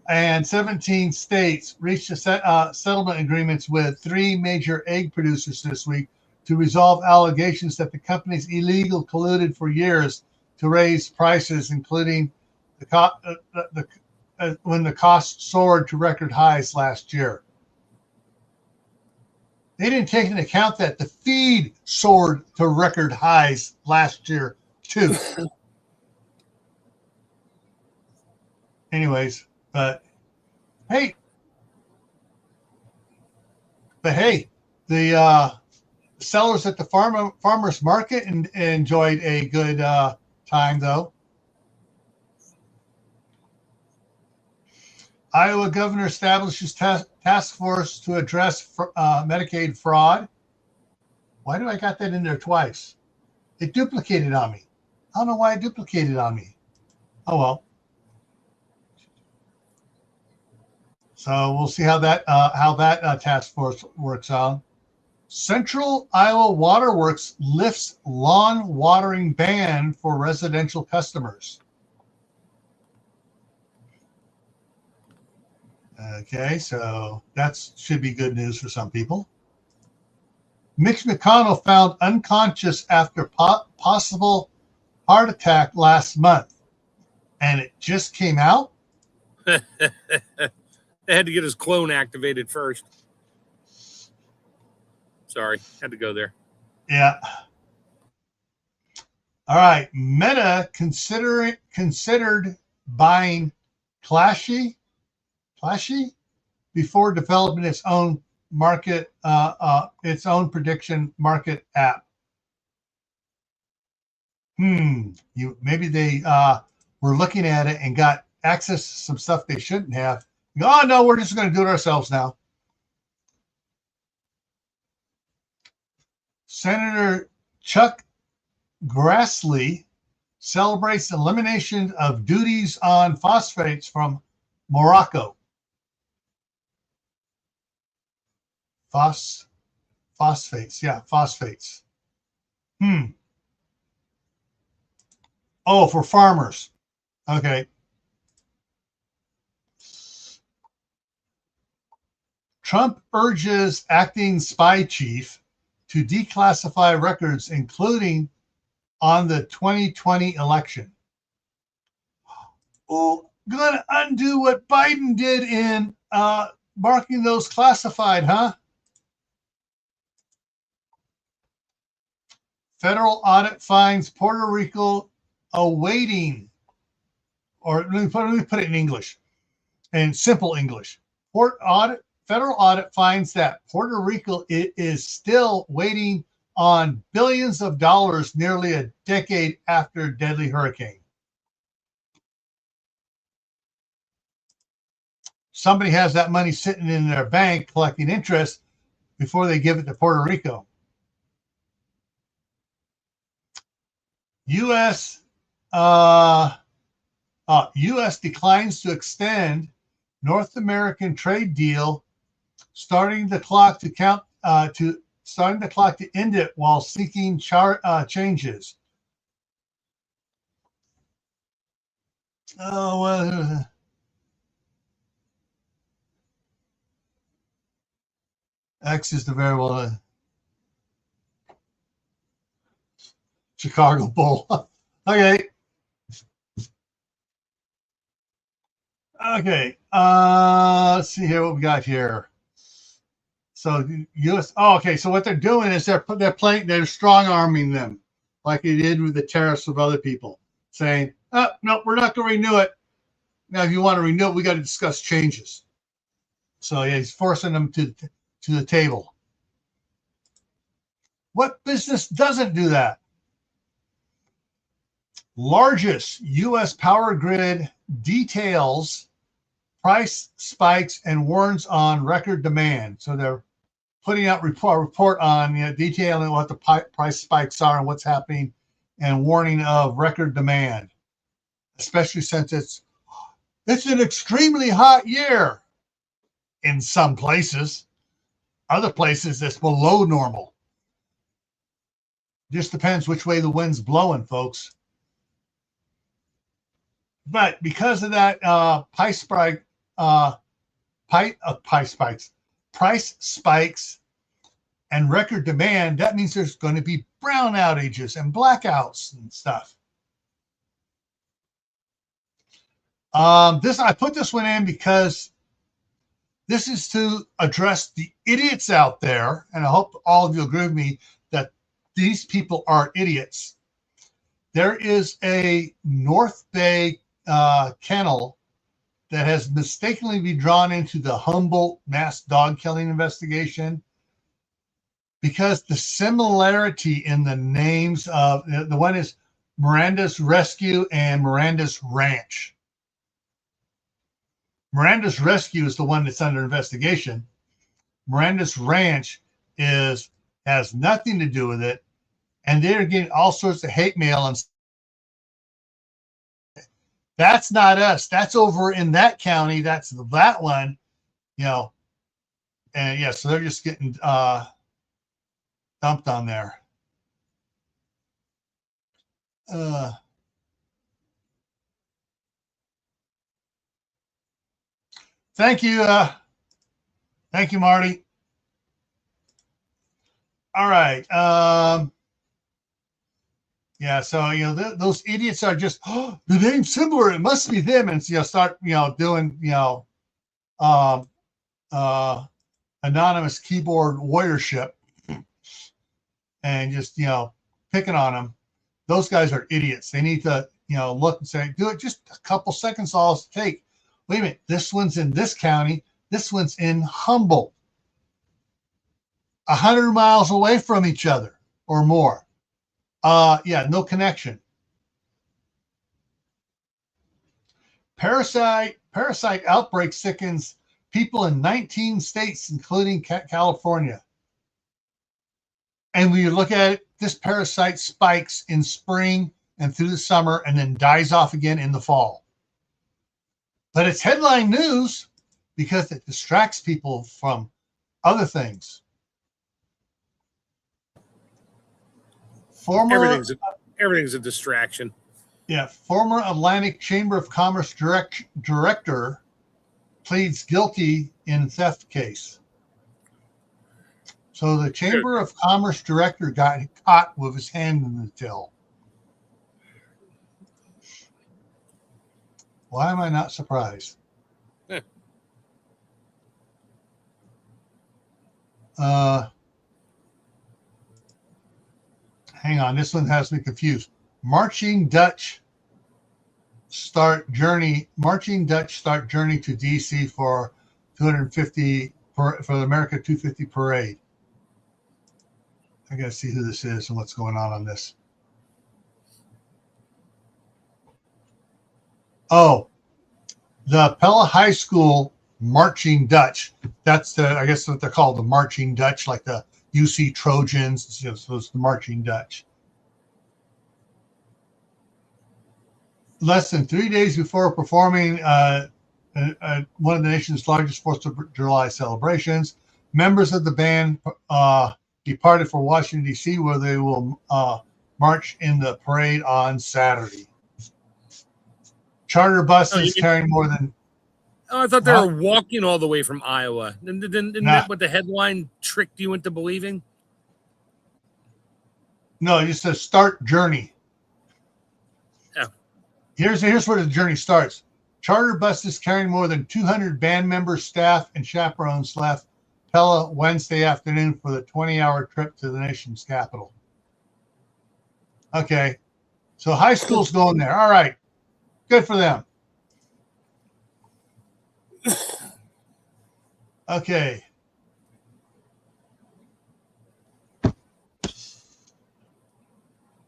[SPEAKER 1] and 17 states reached settlement agreements with 3 major egg producers this week to resolve allegations that the companies illegally colluded for years to raise prices, including when the cost soared to record highs last year. They didn't take into account that the feed soared to record highs last year, too. Anyways, but hey, the sellers at the farmers market enjoyed a good time, though. Iowa governor establishes task force to address Medicaid fraud. Why do I got that in there twice? It duplicated on me. I don't know why it duplicated on me. Oh well. So we'll see how that task force works out. Central Iowa Waterworks lifts lawn watering ban for residential customers. Okay, so that should be good news for some people. Mitch McConnell found unconscious after possible heart attack last month, and it just came out.
[SPEAKER 2] They had to get his clone activated first. Sorry, had to go there.
[SPEAKER 1] Yeah. All right. Meta considered buying Clashy before developing its own prediction market app. Maybe they were looking at it and got access to some stuff they shouldn't have. Oh no, we're just going to do it ourselves now. Senator Chuck Grassley celebrates elimination of duties on phosphates from Morocco. Phosphates. Oh, for farmers. Okay. Trump urges acting spy chief to declassify records, including on the 2020 election. Oh, gonna undo what Biden did in marking those classified, huh? Federal audit finds Puerto Rico awaiting, or let me put it in English, in simple English. Federal audit finds that Puerto Rico is still waiting on billions of dollars nearly a decade after deadly hurricane. Somebody has that money sitting in their bank collecting interest before they give it to Puerto Rico. U.S. declines to extend North American trade deal, starting the clock to end it while seeking changes. Oh well. X is the variable. Chicago Bull. Okay. Let's see here what we got here. So U.S. Oh, okay. So what they're doing is they're strong arming them, like they did with the tariffs of other people, saying, "Oh, no, we're not going to renew it. Now, if you want to renew it, we got to discuss changes." So yeah, he's forcing them to the table. What business doesn't do that? Largest U.S. power grid details price spikes and warns on record demand. So they're putting out report on detailing what the price spikes are and what's happening, and warning of record demand, especially since it's an extremely hot year. in some places. Other places, it's below normal. Just depends which way the wind's blowing, folks. But because of that price spikes and record demand, that means there's going to be brown outages and blackouts and stuff. I put this one in because this is to address the idiots out there, and I hope all of you agree with me that these people are idiots. There is a North Bay kennel that has mistakenly been drawn into the Humboldt mass dog killing investigation because the similarity in the names of the one is Miranda's Rescue and Miranda's Ranch. Miranda's Rescue is the one that's under investigation. Miranda's Ranch has nothing to do with it, and they're getting all sorts of hate mail. And that's not us. That's over in that county. That's that one, and yeah, so they're just getting dumped on there. Thank you. Thank you, Marty. All right. Yeah, so those idiots are just the name's similar. It must be them, and start doing anonymous keyboard warriorship, and just picking on them. Those guys are idiots. They need to look and say, do it just a couple seconds all it take. Wait a minute, this one's in this county. This one's in Humboldt. 100 miles away from each other or more. Yeah, no connection. Parasite outbreak sickens people in 19 states, including California. And when you look at it, this parasite spikes in spring and through the summer and then dies off again in the fall. But it's headline news because it distracts people from other things.
[SPEAKER 2] Everything's a distraction.
[SPEAKER 1] Yeah, former Atlantic Chamber of Commerce director pleads guilty in theft case. So the Chamber of Commerce director got caught with his hand in the till. Why am I not surprised? Hang on, this one has me confused. Marching Dutch start journey to DC for 250 for the America 250 parade. I gotta see who this is and what's going on this. Oh, the Pella High School Marching Dutch. That's I guess what they're called, the Marching Dutch, like the UC Trojans. So it's the Marching Dutch. Less than 3 days before performing one of the nation's largest 4th of July celebrations, members of the band departed for Washington, D.C., where they will march in the parade on Saturday. Charter buses carrying more than...
[SPEAKER 2] Oh, I thought they were walking all the way from Iowa. Isn't that what the headline tricked you into believing?
[SPEAKER 1] No, it just says start journey.
[SPEAKER 2] Yeah.
[SPEAKER 1] Here's where the journey starts. Charter buses carrying more than 200 band members, staff, and chaperones left Pella Wednesday afternoon for the 20-hour trip to the nation's capital. Okay. So high school's going there. All right. Good for them. Okay.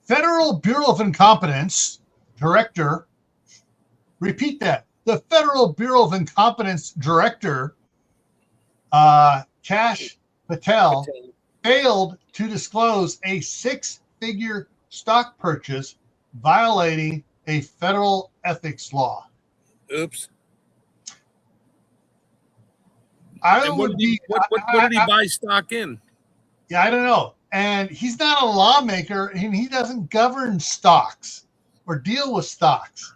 [SPEAKER 1] Federal Bureau of Incompetence director, repeat that. The Federal Bureau of Incompetence director, Kash Patel, failed to disclose a 6-figure stock purchase violating a federal ethics law.
[SPEAKER 2] Oops.
[SPEAKER 1] I
[SPEAKER 2] And what
[SPEAKER 1] would
[SPEAKER 2] did he
[SPEAKER 1] be.
[SPEAKER 2] what did he buy stock in?
[SPEAKER 1] Yeah, I don't know. And he's not a lawmaker, and he doesn't govern stocks or deal with stocks.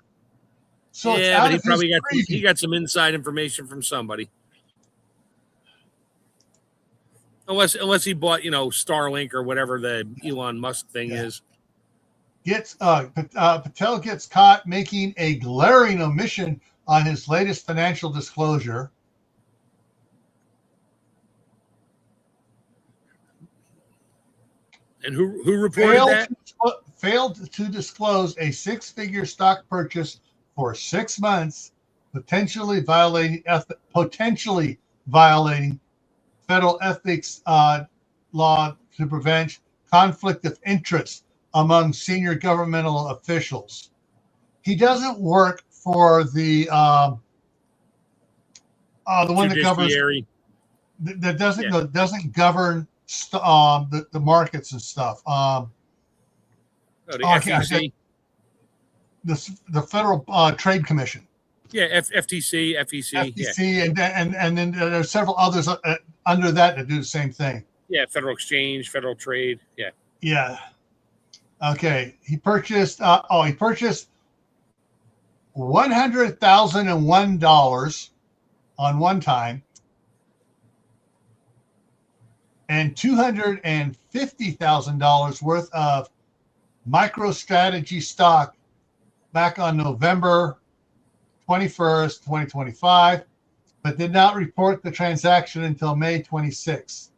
[SPEAKER 1] So it's
[SPEAKER 2] Yeah, but
[SPEAKER 1] out
[SPEAKER 2] he
[SPEAKER 1] of his
[SPEAKER 2] probably
[SPEAKER 1] purview.
[SPEAKER 2] got some inside information from somebody. Unless he bought, Starlink or whatever the Elon Musk thing is.
[SPEAKER 1] Patel gets caught making a glaring omission on his latest financial disclosure.
[SPEAKER 2] And who reported that?
[SPEAKER 1] Failed to disclose a six-figure stock purchase for 6 months, potentially violating federal ethics law to prevent conflict of interest among senior governmental officials. He doesn't work for the one that governs
[SPEAKER 2] Judiciary.
[SPEAKER 1] that doesn't govern the markets and stuff.
[SPEAKER 2] The FEC.
[SPEAKER 1] The Federal Trade Commission.
[SPEAKER 2] Yeah, FTC, FEC.
[SPEAKER 1] FTC, yeah. and then there's several others under that do the same thing.
[SPEAKER 2] Yeah, Federal Exchange, Federal Trade. Yeah.
[SPEAKER 1] Yeah. Okay. He purchased $100,001 on one time and $250,000 worth of MicroStrategy stock back on November 21st, 2025, but did not report the transaction until May 26th.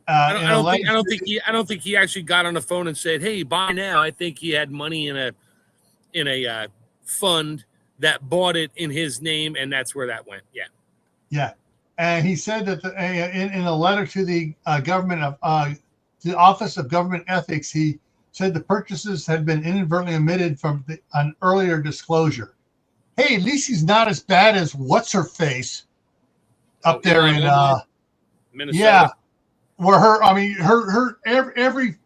[SPEAKER 2] I don't think he actually got on the phone and said, "Hey, buy now." I think he had money in a fund that bought it in his name, and that's where that went. Yeah.
[SPEAKER 1] Yeah, and he said that in a letter to the the Office of Government Ethics, he said the purchases had been inadvertently omitted from an earlier disclosure. Hey, at least he's not as bad as what's her face up there in
[SPEAKER 2] Minnesota.
[SPEAKER 1] Yeah, where her every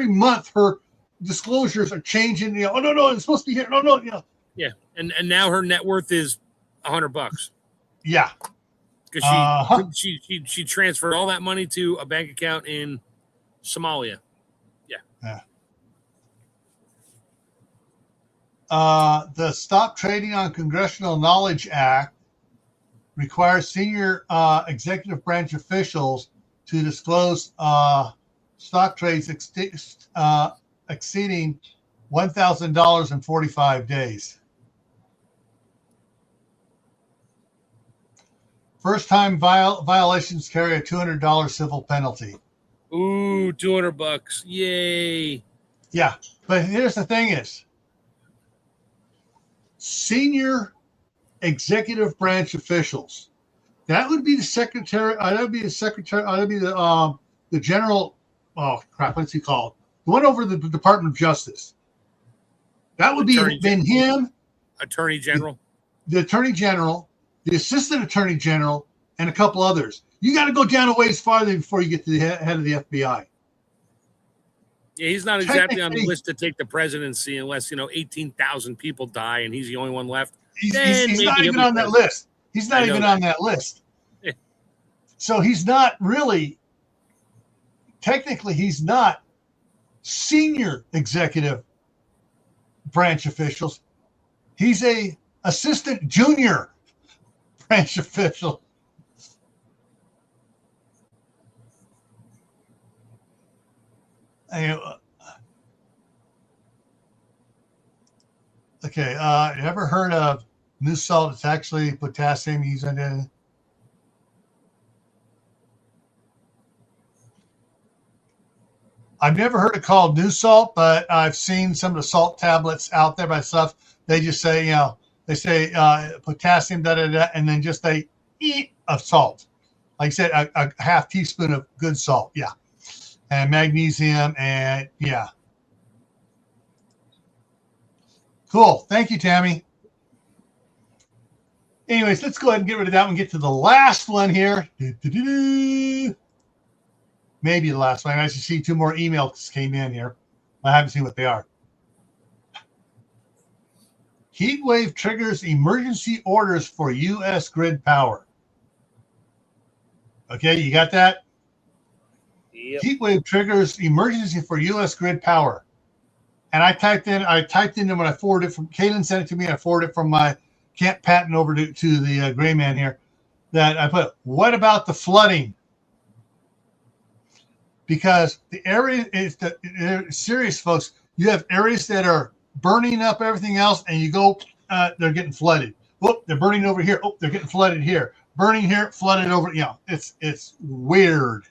[SPEAKER 1] month her disclosures are changing. Oh no, it's supposed to be here. No.
[SPEAKER 2] Yeah, and now her net worth is $100.
[SPEAKER 1] Yeah,
[SPEAKER 2] because she transferred all that money to a bank account in Somalia.
[SPEAKER 1] Yeah. The Stop Trading on Congressional Knowledge Act requires senior executive branch officials to disclose stock trades exceeding $1,000 in 45 days. First-time violations carry a $200 civil penalty.
[SPEAKER 2] Ooh, $200. Yay.
[SPEAKER 1] Yeah, but here's the thing is, senior executive branch officials, that would be the secretary, that would be the general, oh crap, what's he called? The one over the Department of Justice. That would been him.
[SPEAKER 2] Attorney General.
[SPEAKER 1] The Attorney General, the Assistant Attorney General, and a couple others. You got to go down a ways farther before you get to the head of the FBI.
[SPEAKER 2] Yeah, he's not exactly on the list to take the presidency unless 18,000 people die and he's the only one left.
[SPEAKER 1] He's not even on that list. He's not even on that list. So he's not really. Technically, he's not senior executive branch officials. He's a assistant junior branch official. Okay, you ever heard of new salt? It's actually potassium used in it. I've never heard it called new salt, but I've seen some of the salt tablets out there by stuff. They just say, they say potassium, and then just a of salt. Like I said, a half teaspoon of good salt. Yeah. And magnesium, and yeah. Cool. Thank you, Tammy. Anyways, let's go ahead and get rid of that one and get to the last one here. Maybe the last one. I should see two more emails came in here. I haven't seen what they are. Heat wave triggers emergency orders for U.S. grid power. Okay, you got that?
[SPEAKER 2] Yep.
[SPEAKER 1] Heat wave triggers emergency for U.S. grid power. And I typed in when I forwarded it from Kaylin sent it to me. I forwarded it from my Camp Patton over to the Gray Man here. That I put, what about the flooding? Because the area is serious, folks. You have areas that are burning up everything else, and you go, they're getting flooded. Whoop, they're burning over here. Oh, they're getting flooded here. Burning here, flooded over. You know, it's weird.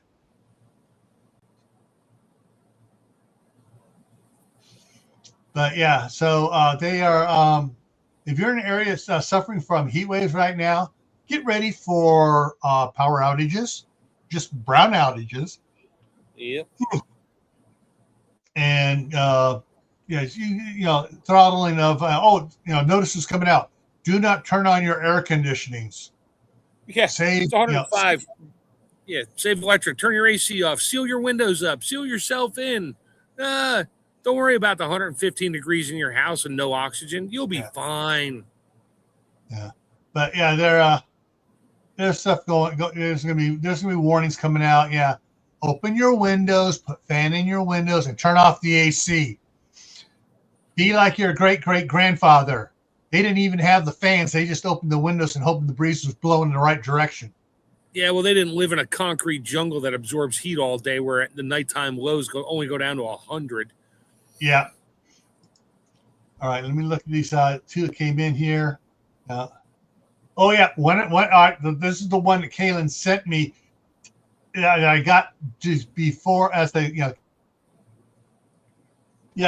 [SPEAKER 1] But yeah, so they are. If you're in an area suffering from heat waves right now, get ready for power outages, just brown outages.
[SPEAKER 2] Yep.
[SPEAKER 1] And you know, throttling of notices coming out. Do not turn on your air conditionings.
[SPEAKER 2] Yeah,
[SPEAKER 1] Save,
[SPEAKER 2] it's 105. Yeah, save electric. Turn your AC off. Seal your windows up. Seal yourself in. Don't worry about the 115 degrees in your house and no oxygen. You'll be fine.
[SPEAKER 1] Yeah, but yeah, there's stuff going. There's gonna be warnings coming out. Yeah, open your windows, put fan in your windows, and turn off the AC. Be like your great grandfather. They didn't even have the fans. They just opened the windows and hoping the breeze was blowing in the right direction.
[SPEAKER 2] Yeah, well, they didn't live in a concrete jungle that absorbs heat all day, where at the nighttime lows only go down to 100.
[SPEAKER 1] Yeah. All right, let me look at these two that came in here. Oh yeah, this is the one that Kaylin sent me. I got just before I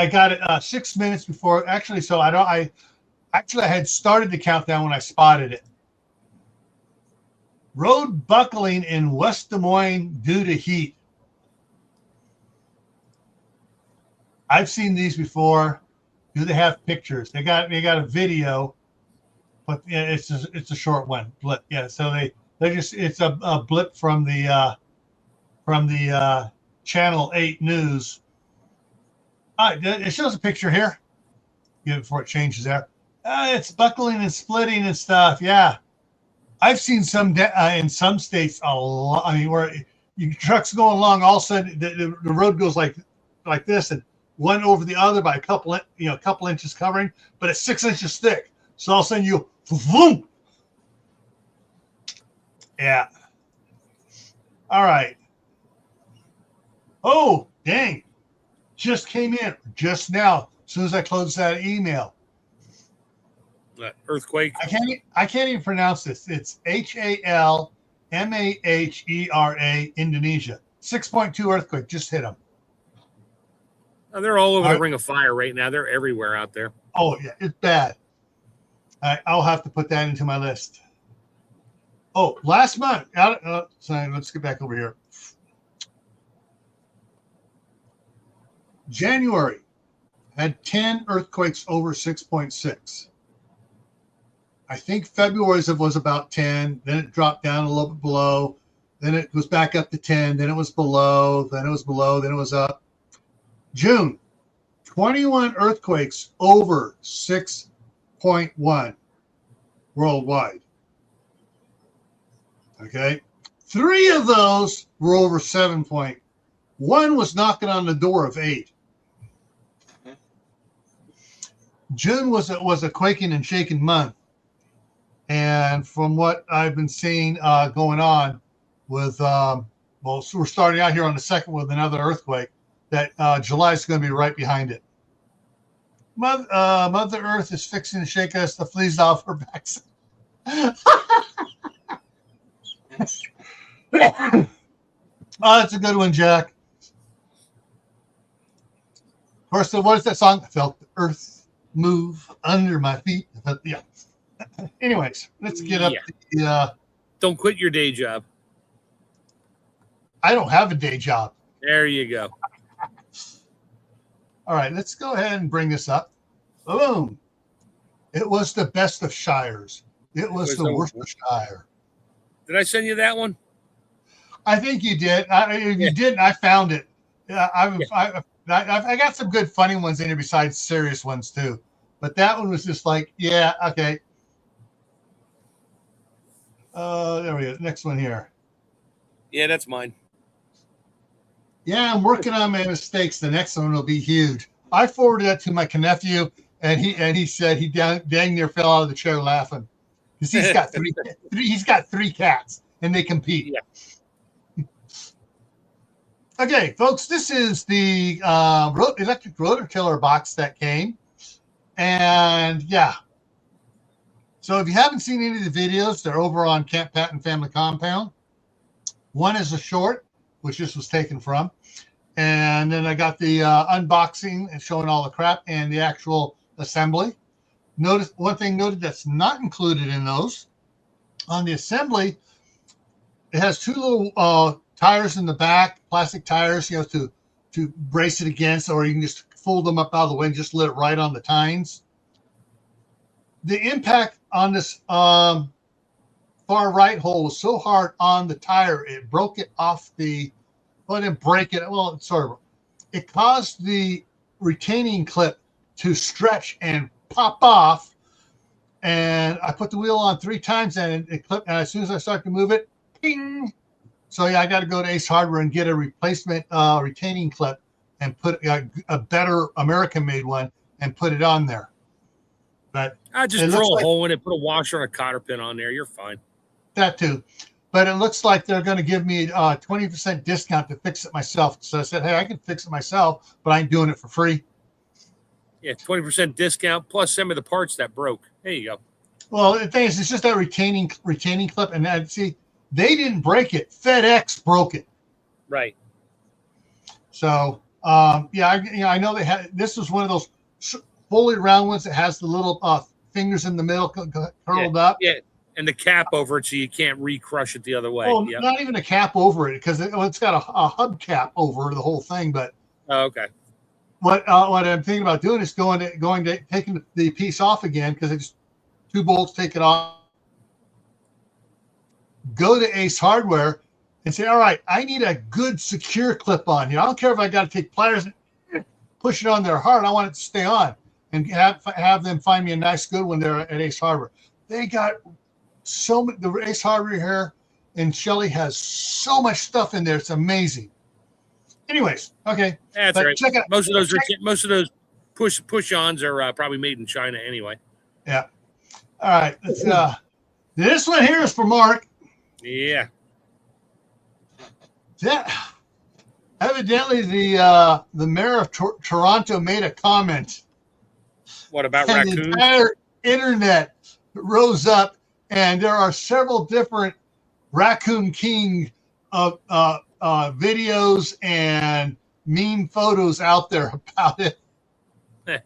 [SPEAKER 1] got it 6 minutes before. Actually, so I had started the countdown when I spotted it. Road buckling in West Des Moines due to heat. I've seen these before. Do they have pictures? They got a video, but yeah, it's a short one blip. Yeah, so it's a blip from the Channel 8 News. It shows a picture here. Yeah, before it changes there. It's buckling and splitting and stuff. Yeah, I've seen some in some states a lot. I mean, where your truck's going along, all of a sudden the road goes like this, and one over the other by a couple inches covering, but it's 6 inches thick. So all of a sudden you, boom. Yeah. All right. Oh, dang. Just came in just now. As soon as I closed that email.
[SPEAKER 2] Earthquake.
[SPEAKER 1] I can't even pronounce this. It's HALMAHERA, Indonesia. 6.2 earthquake just hit them.
[SPEAKER 2] Oh, they're all over the Ring of Fire right now. They're everywhere out there.
[SPEAKER 1] Oh yeah, it's bad. I'll have to put that into my list. Oh, last month. Sorry, let's get back over here. January had 10 earthquakes over 6.6. I think February's was about 10. Then it dropped down a little bit below. Then it was back up to 10. Then it was below. Then it was below. Then it was up. June, 21 earthquakes over 6.1 worldwide. Okay. 3 of those were over 7 point. One was knocking on the door of 8. June was a quaking and shaking month. And from what I've been seeing going on with, so we're starting out here on the 2nd with another earthquake, that July is going to be right behind it. Mother Earth is fixing to shake us the fleas off her backs. Oh, that's a good one, Jack. Of course, what is that song? I felt the earth move under my feet. Yeah. Anyways, let's get up the
[SPEAKER 2] Don't quit your day job.
[SPEAKER 1] I don't have a day job.
[SPEAKER 2] There you go.
[SPEAKER 1] All right, let's go ahead and bring this up. Boom. It was the best of Shires. It was the Worcestershire.
[SPEAKER 2] Did I send you that one?
[SPEAKER 1] I think you did. If you didn't, I found it. I got some good funny ones in here besides serious ones too. But that one was just like, yeah, okay. There we go. Next one here.
[SPEAKER 2] Yeah, that's mine.
[SPEAKER 1] Yeah, I'm working on my mistakes. The next one will be huge. I forwarded that to my nephew, and he said he dang near fell out of the chair laughing because he's got three cats, and they compete.
[SPEAKER 2] Yeah.
[SPEAKER 1] Okay, folks, this is the electric rototiller box that came, and yeah. So if you haven't seen any of the videos, they're over on Camp Patton Family Compound. One is a short, which this was taken from. And then I got the unboxing and showing all the crap and the actual assembly. Notice one thing noted that's not included in those. On the assembly, it has two little tires in the back, plastic tires, to brace it against, or you can just fold them up out of the way and just let it right on the tines. The impact on this far right hole was so hard on the tire, it broke it off the, well, it didn't break it. Well, it caused the retaining clip to stretch and pop off. And I put the wheel on 3 times and it clipped. And as soon as I start to move it, ping. So yeah, I got to go to Ace Hardware and get a replacement retaining clip and put a better American-made one and put it on there. But
[SPEAKER 2] I just drill a hole in it, put a washer and a cotter pin on there. You're fine.
[SPEAKER 1] That too. But it looks like they're going to give me a 20% discount to fix it myself. So I said, hey, I can fix it myself, but I ain't doing it for free.
[SPEAKER 2] Yeah, 20% discount plus some of the parts that broke. There you go.
[SPEAKER 1] Well, the thing is, it's just that retaining clip. And see, they didn't break it. FedEx broke it.
[SPEAKER 2] Right.
[SPEAKER 1] So, I know they had, this was one of those fully round ones that has the little fingers in the middle curled up.
[SPEAKER 2] Yeah, and the cap over it so you can't re-crush it the other way.
[SPEAKER 1] Oh, not even a cap over it because it's got a hub cap over the whole thing. But
[SPEAKER 2] okay.
[SPEAKER 1] What I'm thinking about doing is going to taking the piece off again because it's 2 bolts, take it off. Go to Ace Hardware and say, all right, I need a good secure clip on here. I don't care if I got to take pliers and push it on there hard. I want it to stay on. And have them find me a nice good one there at Ace Hardware. They got so much. The Ace Hardware here and Shelly has so much stuff in there. It's amazing. Anyways, okay.
[SPEAKER 2] That's right.
[SPEAKER 1] Check it.
[SPEAKER 2] Most of those push-ons are probably made in China anyway.
[SPEAKER 1] Yeah. All right. Let's, this one here is for Mark.
[SPEAKER 2] Yeah.
[SPEAKER 1] Evidently, the mayor of Toronto made a comment.
[SPEAKER 2] What about
[SPEAKER 1] and
[SPEAKER 2] raccoons?
[SPEAKER 1] The entire internet rose up, and there are several different Raccoon King videos and meme photos out there about it. And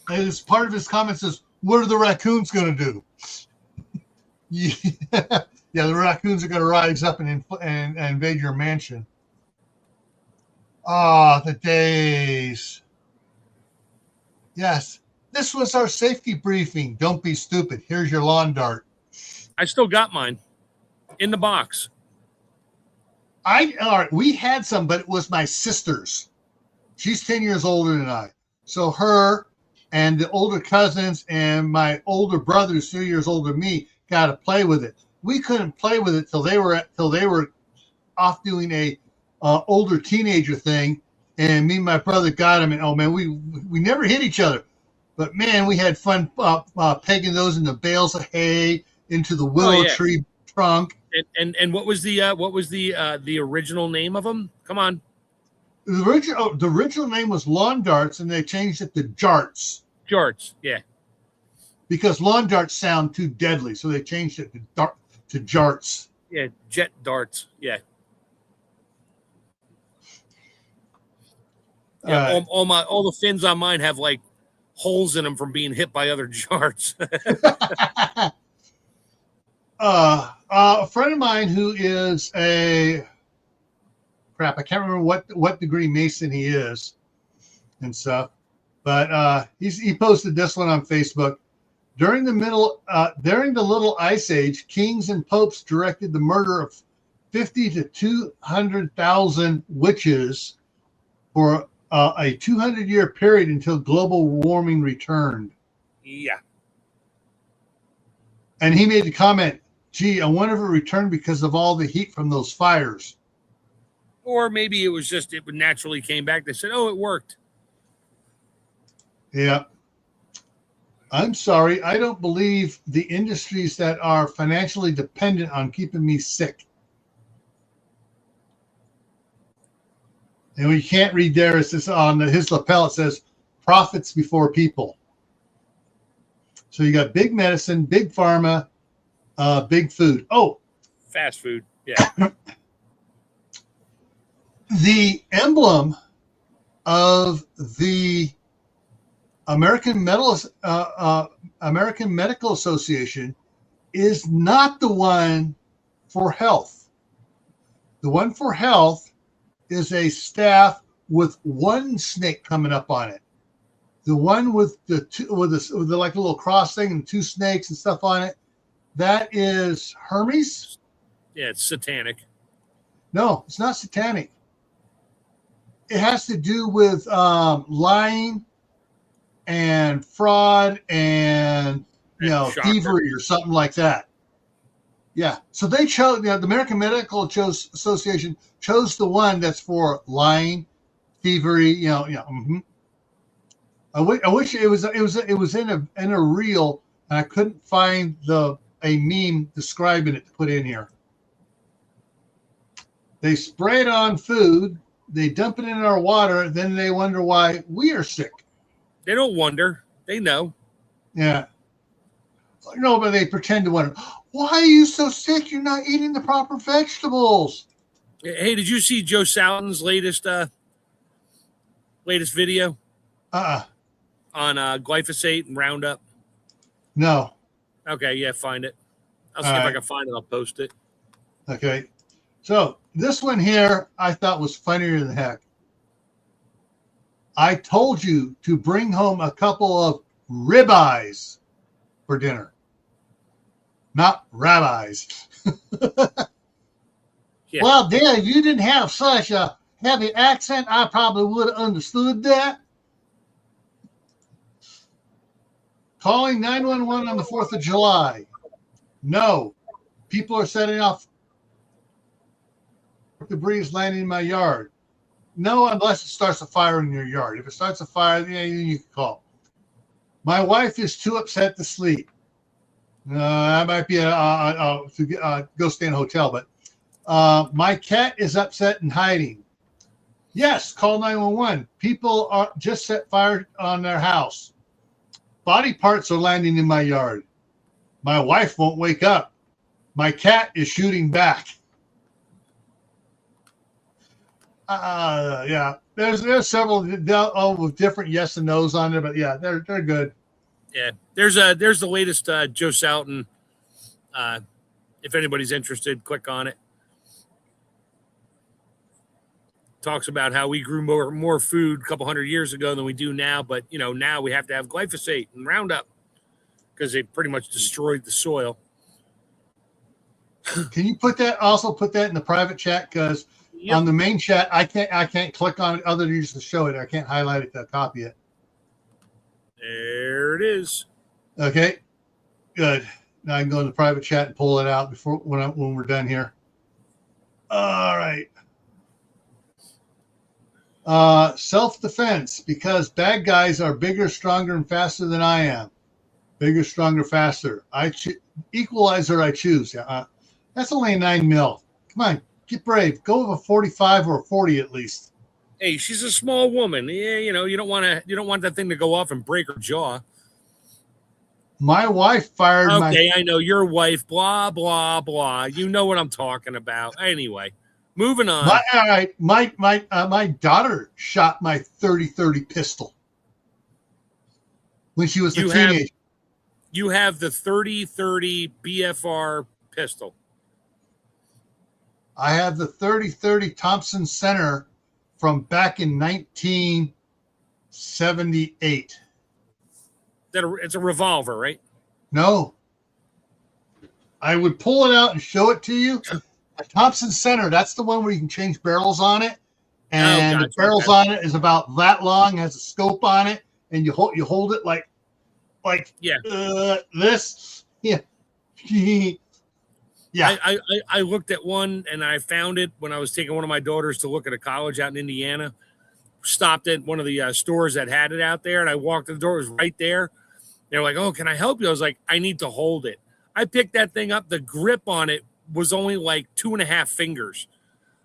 [SPEAKER 1] as part of his comments is, what are the raccoons going to do? Yeah, the raccoons are going to rise up and invade your mansion. Ah, the days. Yes, this was our safety briefing. Don't be stupid. Here's your lawn dart.
[SPEAKER 2] I still got mine in the box.
[SPEAKER 1] All right, we had some, but it was my sister's. She's 10 years older than I. So her and the older cousins and my older brother, who's 3 years older than me, got to play with it. We couldn't play with it till they were off doing a older teenager thing, and me and my brother got him. And oh man, we never hit each other, but man, we had fun pegging those into bales of hay, into the willow tree trunk.
[SPEAKER 2] And what was the original name of them? Come on.
[SPEAKER 1] The original name was lawn darts, and they changed it to jarts.
[SPEAKER 2] Jarts, yeah.
[SPEAKER 1] Because lawn darts sound too deadly, so they changed it to jarts.
[SPEAKER 2] Yeah, jet darts. Yeah. Yeah, all the fins on mine have like holes in them from being hit by other jarts.
[SPEAKER 1] A friend of mine who is I can't remember what degree Mason he is and stuff, but he posted this one on Facebook. During the Little Ice Age, kings and popes directed the murder of 50 to 200,000 witches for a 200-year period until global warming returned.
[SPEAKER 2] Yeah.
[SPEAKER 1] And he made the comment, gee, I wonder if it returned because of all the heat from those fires.
[SPEAKER 2] Or maybe it was just, it naturally came back. They said, oh, it worked.
[SPEAKER 1] Yeah. I'm sorry. I don't believe the industries that are financially dependent on keeping me sick. And we can't read there. It's just on his lapel. It says profits before people. So you got big medicine, big pharma, big food. Oh,
[SPEAKER 2] fast food. Yeah.
[SPEAKER 1] The emblem of the American Medical Association is not the one for health. The one for health is a staff with one snake coming up on it. The one with the like a little cross thing and two snakes and stuff on it, that is Hermes.
[SPEAKER 2] Yeah, it's satanic.
[SPEAKER 1] No, it's not satanic. It has to do with lying and fraud and thievery or something like that. Yeah. So they chose, the American Medical Association chose the one that's for lying, thievery. Mm-hmm. I wish it was in a reel, and I couldn't find a meme describing it to put in here. They spray it on food, they dump it in our water, then they wonder why we are sick.
[SPEAKER 2] They don't wonder. They know.
[SPEAKER 1] Yeah. No, but they pretend to wonder, why are you so sick? You're not eating the proper vegetables.
[SPEAKER 2] Hey, did you see Joe Salatin's latest video? On glyphosate and Roundup?
[SPEAKER 1] No.
[SPEAKER 2] Okay, yeah, find it. I'll see if I can find it. I'll post it.
[SPEAKER 1] Okay. So this one here I thought was funnier than heck. I told you to bring home a couple of ribeyes for dinner. Not rabbis. Yeah. Well, Dad, if you didn't have such a heavy accent, I probably would have understood that. Calling 911 on the 4th of July. No. People are setting off debris is landing in my yard. No, unless it starts a fire in your yard. If it starts a fire, you can call. My wife is too upset to sleep. I might be to go stay in a hotel, but my cat is upset and hiding. Yes, call 911. People are just set fire on their house. Body parts are landing in my yard. My wife won't wake up. My cat is shooting back. Yeah, there's several with different yes and no's on there, but yeah, they're good.
[SPEAKER 2] Yeah, there's the latest Joe Salatin. If anybody's interested, click on it. Talks about how we grew more food a couple hundred years ago than we do now, but now we have to have glyphosate and Roundup because they pretty much destroyed the soil.
[SPEAKER 1] Can you put that in the private chat? Because on the main chat, I can't click on it other than just to show it. I can't highlight it to copy it.
[SPEAKER 2] There it is.
[SPEAKER 1] Okay, good. Now I can go in the private chat and pull it out when we're done here. All right. Self-defense, because bad guys are bigger, stronger, and faster than I am. Bigger, stronger, faster. Equalizer I choose. That's only a 9 mil. Come on, get brave. Go with a 45 or a 40 at least.
[SPEAKER 2] Hey, she's a small woman. Yeah, you don't want that thing to go off and break her jaw.
[SPEAKER 1] My wife fired
[SPEAKER 2] Okay, I know your wife, blah, blah, blah. You know what I'm talking about. Anyway, moving on.
[SPEAKER 1] My daughter shot my 30-30 pistol when she was a teenager.
[SPEAKER 2] You have the 30-30 BFR pistol.
[SPEAKER 1] I have the 30-30 Thompson Center from back in 1978.
[SPEAKER 2] It's a revolver, right?
[SPEAKER 1] No. I would pull it out and show it to you. A Thompson Center, that's the one where you can change barrels on it. and the
[SPEAKER 2] gotcha.
[SPEAKER 1] barrels
[SPEAKER 2] Okay.
[SPEAKER 1] on it is about that long, has a scope on it, and you hold it like
[SPEAKER 2] Yeah.
[SPEAKER 1] this. Yeah. Yeah.
[SPEAKER 2] I looked at one and I found it when I was taking one of my daughters to look at a college out in Indiana. Stopped at one of the stores that had it out there, and I walked in the door. It was right there. They're like, "Oh, can I help you?" I was like, "I need to hold it." I picked that thing up. The grip on it was only like 2.5 fingers.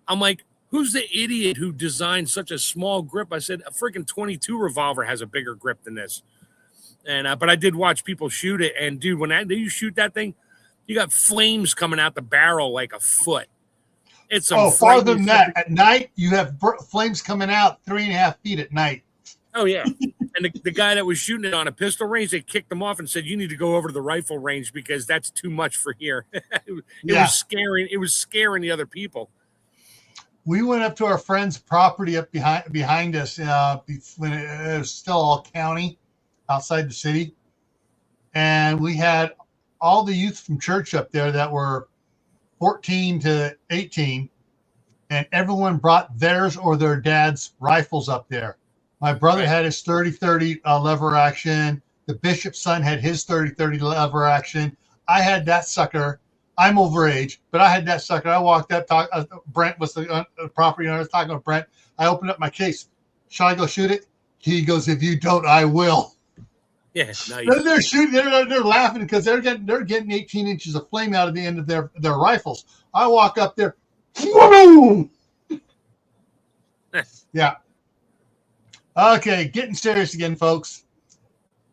[SPEAKER 2] I'm like, "Who's the idiot who designed such a small grip?" I said, "A freaking 22 revolver has a bigger grip than this." And but I did watch people shoot it, and dude, when you shoot that thing, you got flames coming out the barrel like a foot. It's some
[SPEAKER 1] Farther
[SPEAKER 2] frightening
[SPEAKER 1] than
[SPEAKER 2] stuff.
[SPEAKER 1] that. At night, you have flames coming out 3.5 feet at night.
[SPEAKER 2] Oh yeah. And the guy that was shooting it on a pistol range, they kicked him off and said, "You need to go over to the rifle range because that's too much for here." It
[SPEAKER 1] Yeah.
[SPEAKER 2] was scaring. It was scaring the other people.
[SPEAKER 1] We went up to our friend's property up behind us when it was still all county outside the city. And we had all the youth from church up there that were 14 to 18. And everyone brought theirs or their dad's rifles up there. My brother had his 30-30 lever action. The bishop's son had his 30-30 lever action. I had that sucker. I'm overage, but I had that sucker. I walked up. Brent was the property owner. I was talking with Brent. I opened up my case. Shall I go shoot it? He goes, "If you don't, I will."
[SPEAKER 2] Yeah, nice.
[SPEAKER 1] Then they're shooting. They're laughing because they're getting 18 inches of flame out of the end of their rifles. I walk up there. Boom! Yeah. Okay, getting serious again, folks.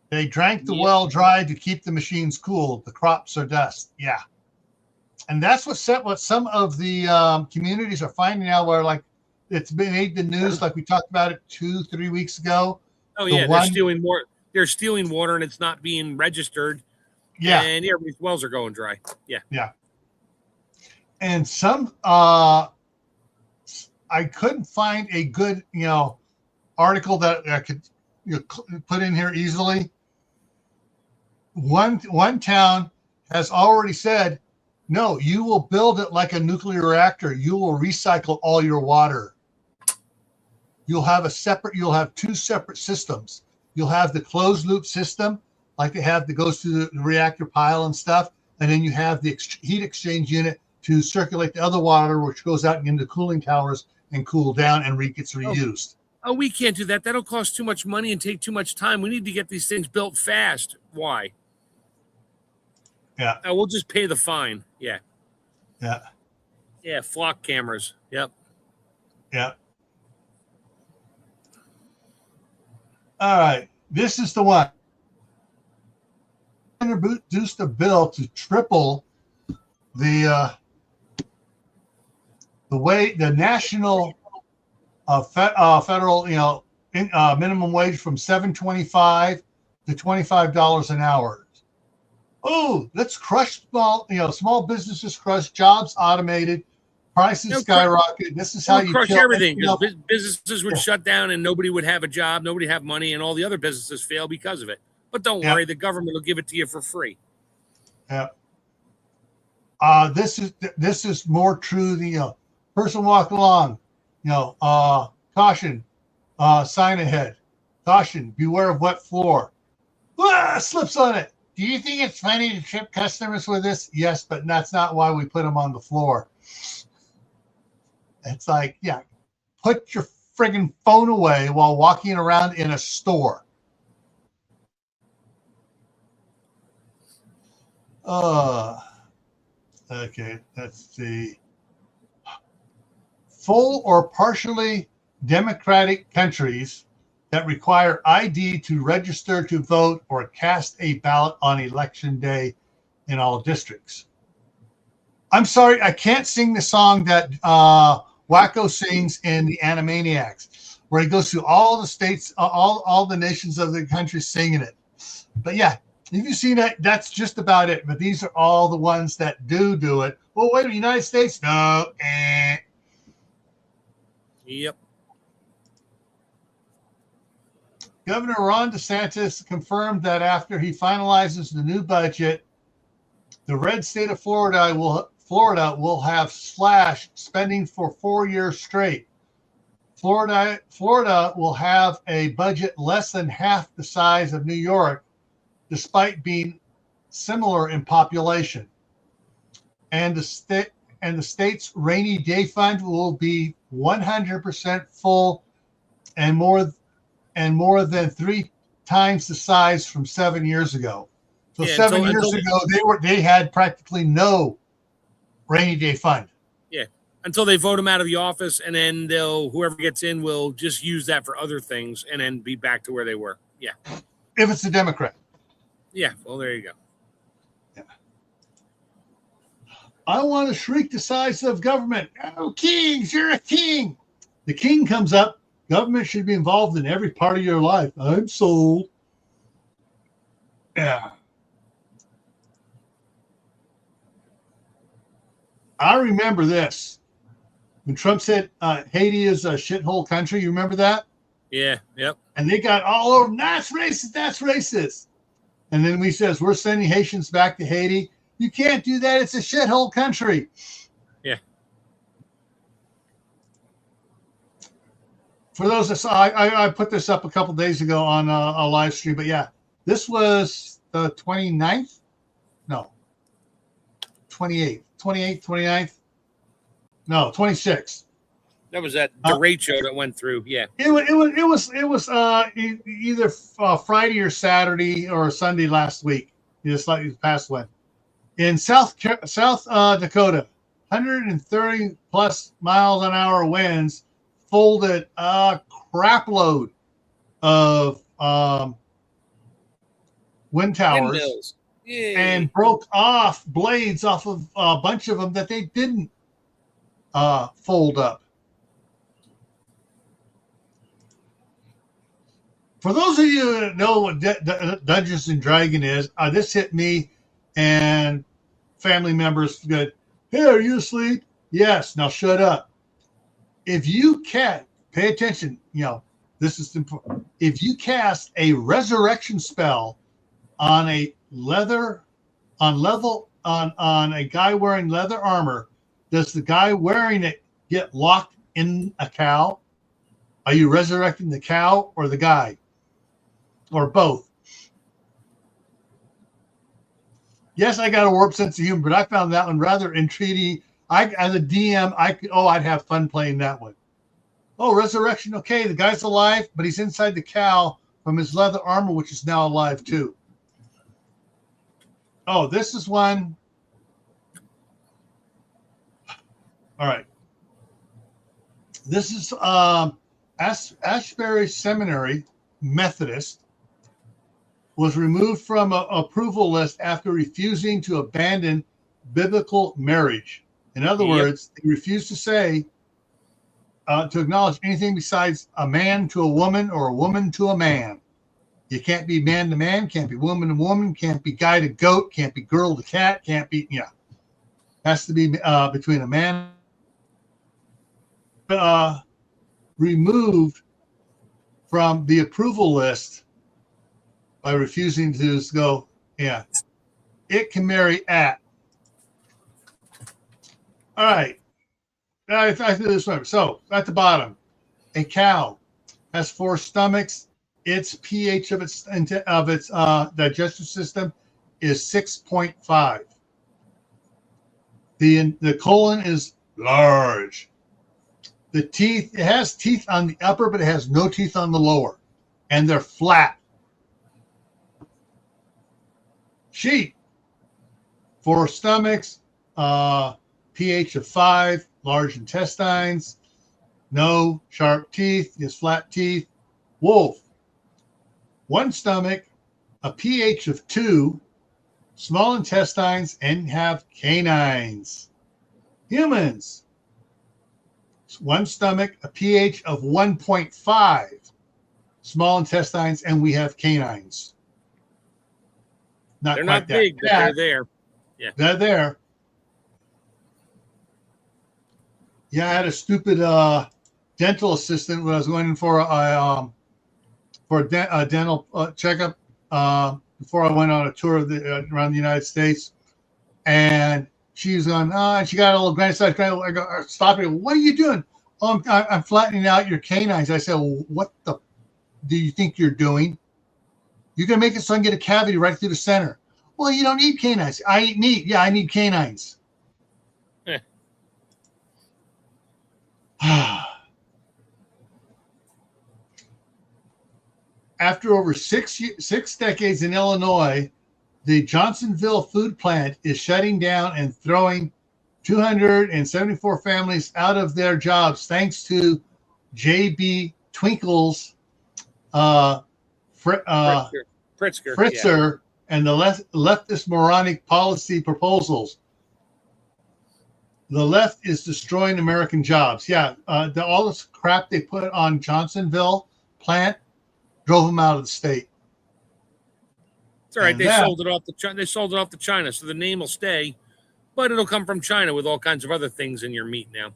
[SPEAKER 1] They drank the well dry to keep the machines cool. The crops are dust. Yeah. And that's what some of the communities are finding out, where like it's been made the news, like we talked about it 2-3 weeks ago.
[SPEAKER 2] Oh yeah, they're stealing more. They're stealing water and it's not being registered.
[SPEAKER 1] Yeah.
[SPEAKER 2] And everybody's wells are going dry. Yeah.
[SPEAKER 1] Yeah. And some I couldn't find a good, article that I could put in here easily. One town has already said, no, you will build it like a nuclear reactor. You will recycle all your water. You'll have two separate systems. You'll have the closed loop system, like they have that goes to the reactor pile and stuff. And then you have the heat exchange unit to circulate the other water, which goes out into cooling towers and cool down and gets reused.
[SPEAKER 2] Oh, we can't do that. That'll cost too much money and take too much time. We need to get these things built fast. Why?
[SPEAKER 1] Yeah.
[SPEAKER 2] We'll just pay the fine. Yeah.
[SPEAKER 1] Yeah.
[SPEAKER 2] Yeah. Flock cameras. Yep.
[SPEAKER 1] Yeah. All right. This is the one. Introduced a bill to triple the national federal minimum wage from $7.25 to $25 an hour. Oh, let's crush small businesses, crush jobs, automated, prices skyrocket. This is how you
[SPEAKER 2] crush everything. Businesses would shut down and nobody would have a job, nobody have money, and all the other businesses fail because of it. But don't worry, the government will give it to you for free.
[SPEAKER 1] Yeah. This is more true than person walking along, caution, sign ahead, caution, beware of wet floor. Slips on it. Do you think it's funny to trip customers with this? Yes, but that's not why we put them on the floor. It's like, yeah, put your friggin' phone away while walking around in a store. Okay, let's see. Full or partially democratic countries that require ID to register to vote or cast a ballot on election day in all districts. I'm sorry, I can't sing the song that Wacko sings in the Animaniacs, where he goes through all the states, all the nations of the country singing it. But yeah, if you've seen that, that's just about it. But these are all the ones that do it. Well, wait, United States? No.
[SPEAKER 2] Yep.
[SPEAKER 1] Governor Ron DeSantis confirmed that after he finalizes the new budget, the red state of Florida will have slashed spending for 4 years straight. Florida will have a budget less than half the size of New York, despite being similar in population. And the state's rainy day fund will be 100% full and more than 3 times the size from 7 years ago. So
[SPEAKER 2] Yeah,
[SPEAKER 1] 7 years ago they had practically no rainy day fund.
[SPEAKER 2] Yeah, until they vote him out of the office, and then whoever gets in will just use that for other things, and then be back to where they were. Yeah,
[SPEAKER 1] if it's a Democrat.
[SPEAKER 2] Yeah, well, there you go.
[SPEAKER 1] Yeah. I want to shrink the size of government. Oh, kings, you're a king. The king comes up. Government should be involved in every part of your life. I'm sold. Yeah. I remember this. When Trump said Haiti is a shithole country, you remember that?
[SPEAKER 2] Yeah, yep.
[SPEAKER 1] And they got all over, that's racist, that's racist. And then we says, we're sending Haitians back to Haiti. You can't do that. It's a shithole country.
[SPEAKER 2] Yeah.
[SPEAKER 1] For those that saw, I put this up a couple days ago on a live stream, but yeah, this was the 29th? No. 28th. 29th? No, 26th.
[SPEAKER 2] That was that derecho that went through. Yeah.
[SPEAKER 1] It was either Friday or Saturday or Sunday last week. Just like this past one. In South Dakota, 130 plus miles an hour winds folded a crap load of wind towers and broke off blades off of a bunch of them that they didn't fold up. For those of you that know what Dungeons and Dragons is, this hit me and family members good. Hey, are you asleep? Yes. Now shut up. If you can't pay attention, this is important. If you cast a resurrection spell on a guy wearing leather armor, does the guy wearing it get locked in a cow? Are you resurrecting the cow or the guy? Or both? Yes, I got a warped sense of humor, but I found that one rather intriguing. As a DM, I'd have fun playing that one. Oh, resurrection. Okay, the guy's alive, but he's inside the cow from his leather armor, which is now alive too. Oh, this is one. All right. This is Ashbury Seminary Methodist was removed from an approval list after refusing to abandon biblical marriage. In other words, they refused to say, to acknowledge anything besides a man to a woman or a woman to a man. You can't be man to man, can't be woman to woman, can't be guy to goat, can't be girl to cat, can't be, has to be between a man. Removed from the approval list by refusing to just go, it can marry at. All right. I do this one. So at the bottom, a cow has 4 stomachs. Its pH of its digestive system is 6.5. The colon is large. The teeth, it has teeth on the upper, but it has no teeth on the lower, and they're flat. Sheep, 4 stomachs, pH of 5, large intestines, no sharp teeth, just flat teeth. Wolf, 1 stomach, a pH of 2, small intestines, and have canines. Humans, 1 stomach, a pH of 1.5, small intestines, and we have canines.
[SPEAKER 2] They're not big, but they're there. Yeah,
[SPEAKER 1] they're there. Yeah, I had a stupid dental assistant when I was going in for a dental checkup before I went on a tour of around the United States, and she was on. She got a little grandson. I go, stop it. What are you doing? Oh, I'm flattening out your canines. I said, well, what the do you think you're doing? You're going to make it so I can get a cavity right through the center. Well, you don't need canines. I eat meat. Yeah, I need canines.
[SPEAKER 2] Eh.
[SPEAKER 1] After over six decades in Illinois, the Johnsonville food plant is shutting down and throwing 274 families out of their jobs thanks to J.B. Twinkle's Pritzker and the leftist moronic policy proposals. The left is destroying American jobs. Yeah, all this crap they put on Johnsonville plant drove them out of the state.
[SPEAKER 2] It's all right. They sold it off to China, so the name will stay, but it'll come from China with all kinds of other things in your meat now.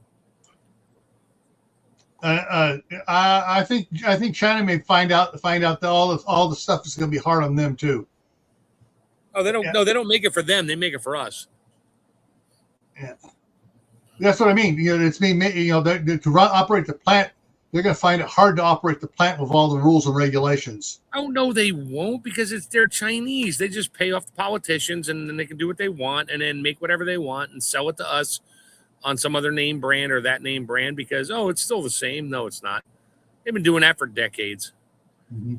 [SPEAKER 1] I think China may find out that all the stuff is going to be hard on them too.
[SPEAKER 2] Oh, they don't. Yeah. No, they don't make it for them. They make it for us.
[SPEAKER 1] Yeah, that's what I mean. It's being made. Operate the plant. They're going to find it hard to operate the plant with all the rules and regulations.
[SPEAKER 2] Oh no, they won't, because they're Chinese. They just pay off the politicians, and then they can do what they want, and then make whatever they want and sell it to us on some other name brand or that name brand because, it's still the same. No, it's not. They've been doing that for decades.
[SPEAKER 1] Mm-hmm.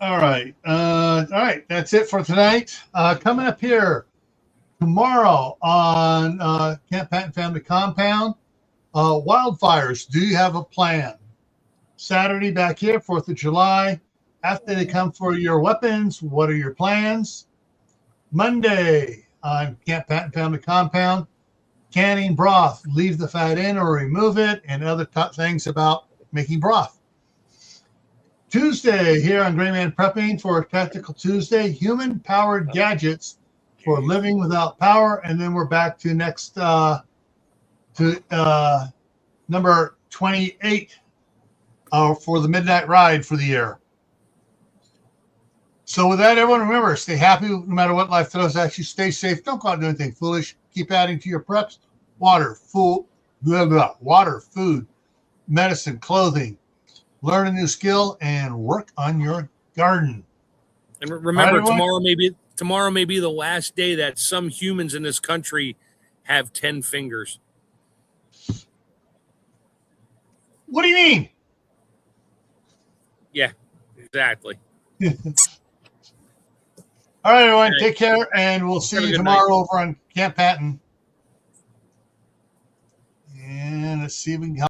[SPEAKER 1] All right. That's it for tonight. Coming up here tomorrow on Camp Patton Family Compound, wildfires. Do you have a plan? Saturday back here, 4th of July. After they come for your weapons, what are your plans? Monday on Camp Patton Family Compound, canning broth. Leave the fat in or remove it, and other things about making broth. Tuesday here on Gray Man Prepping for Tactical Tuesday, human-powered gadgets for living without power. And then we're back to next number 28 for the Midnight Ride for the year. So with that, everyone, remember, stay happy no matter what life throws at you. Stay safe. Don't go out and do anything foolish. Keep adding to your preps. Water, food, medicine, clothing. Learn a new skill and work on your garden.
[SPEAKER 2] And remember, tomorrow may be the last day that some humans in this country have 10 fingers.
[SPEAKER 1] What do you mean?
[SPEAKER 2] Yeah, exactly.
[SPEAKER 1] All right, everyone. Take care, and we'll see you tomorrow over on Camp Patton. And let's see if we can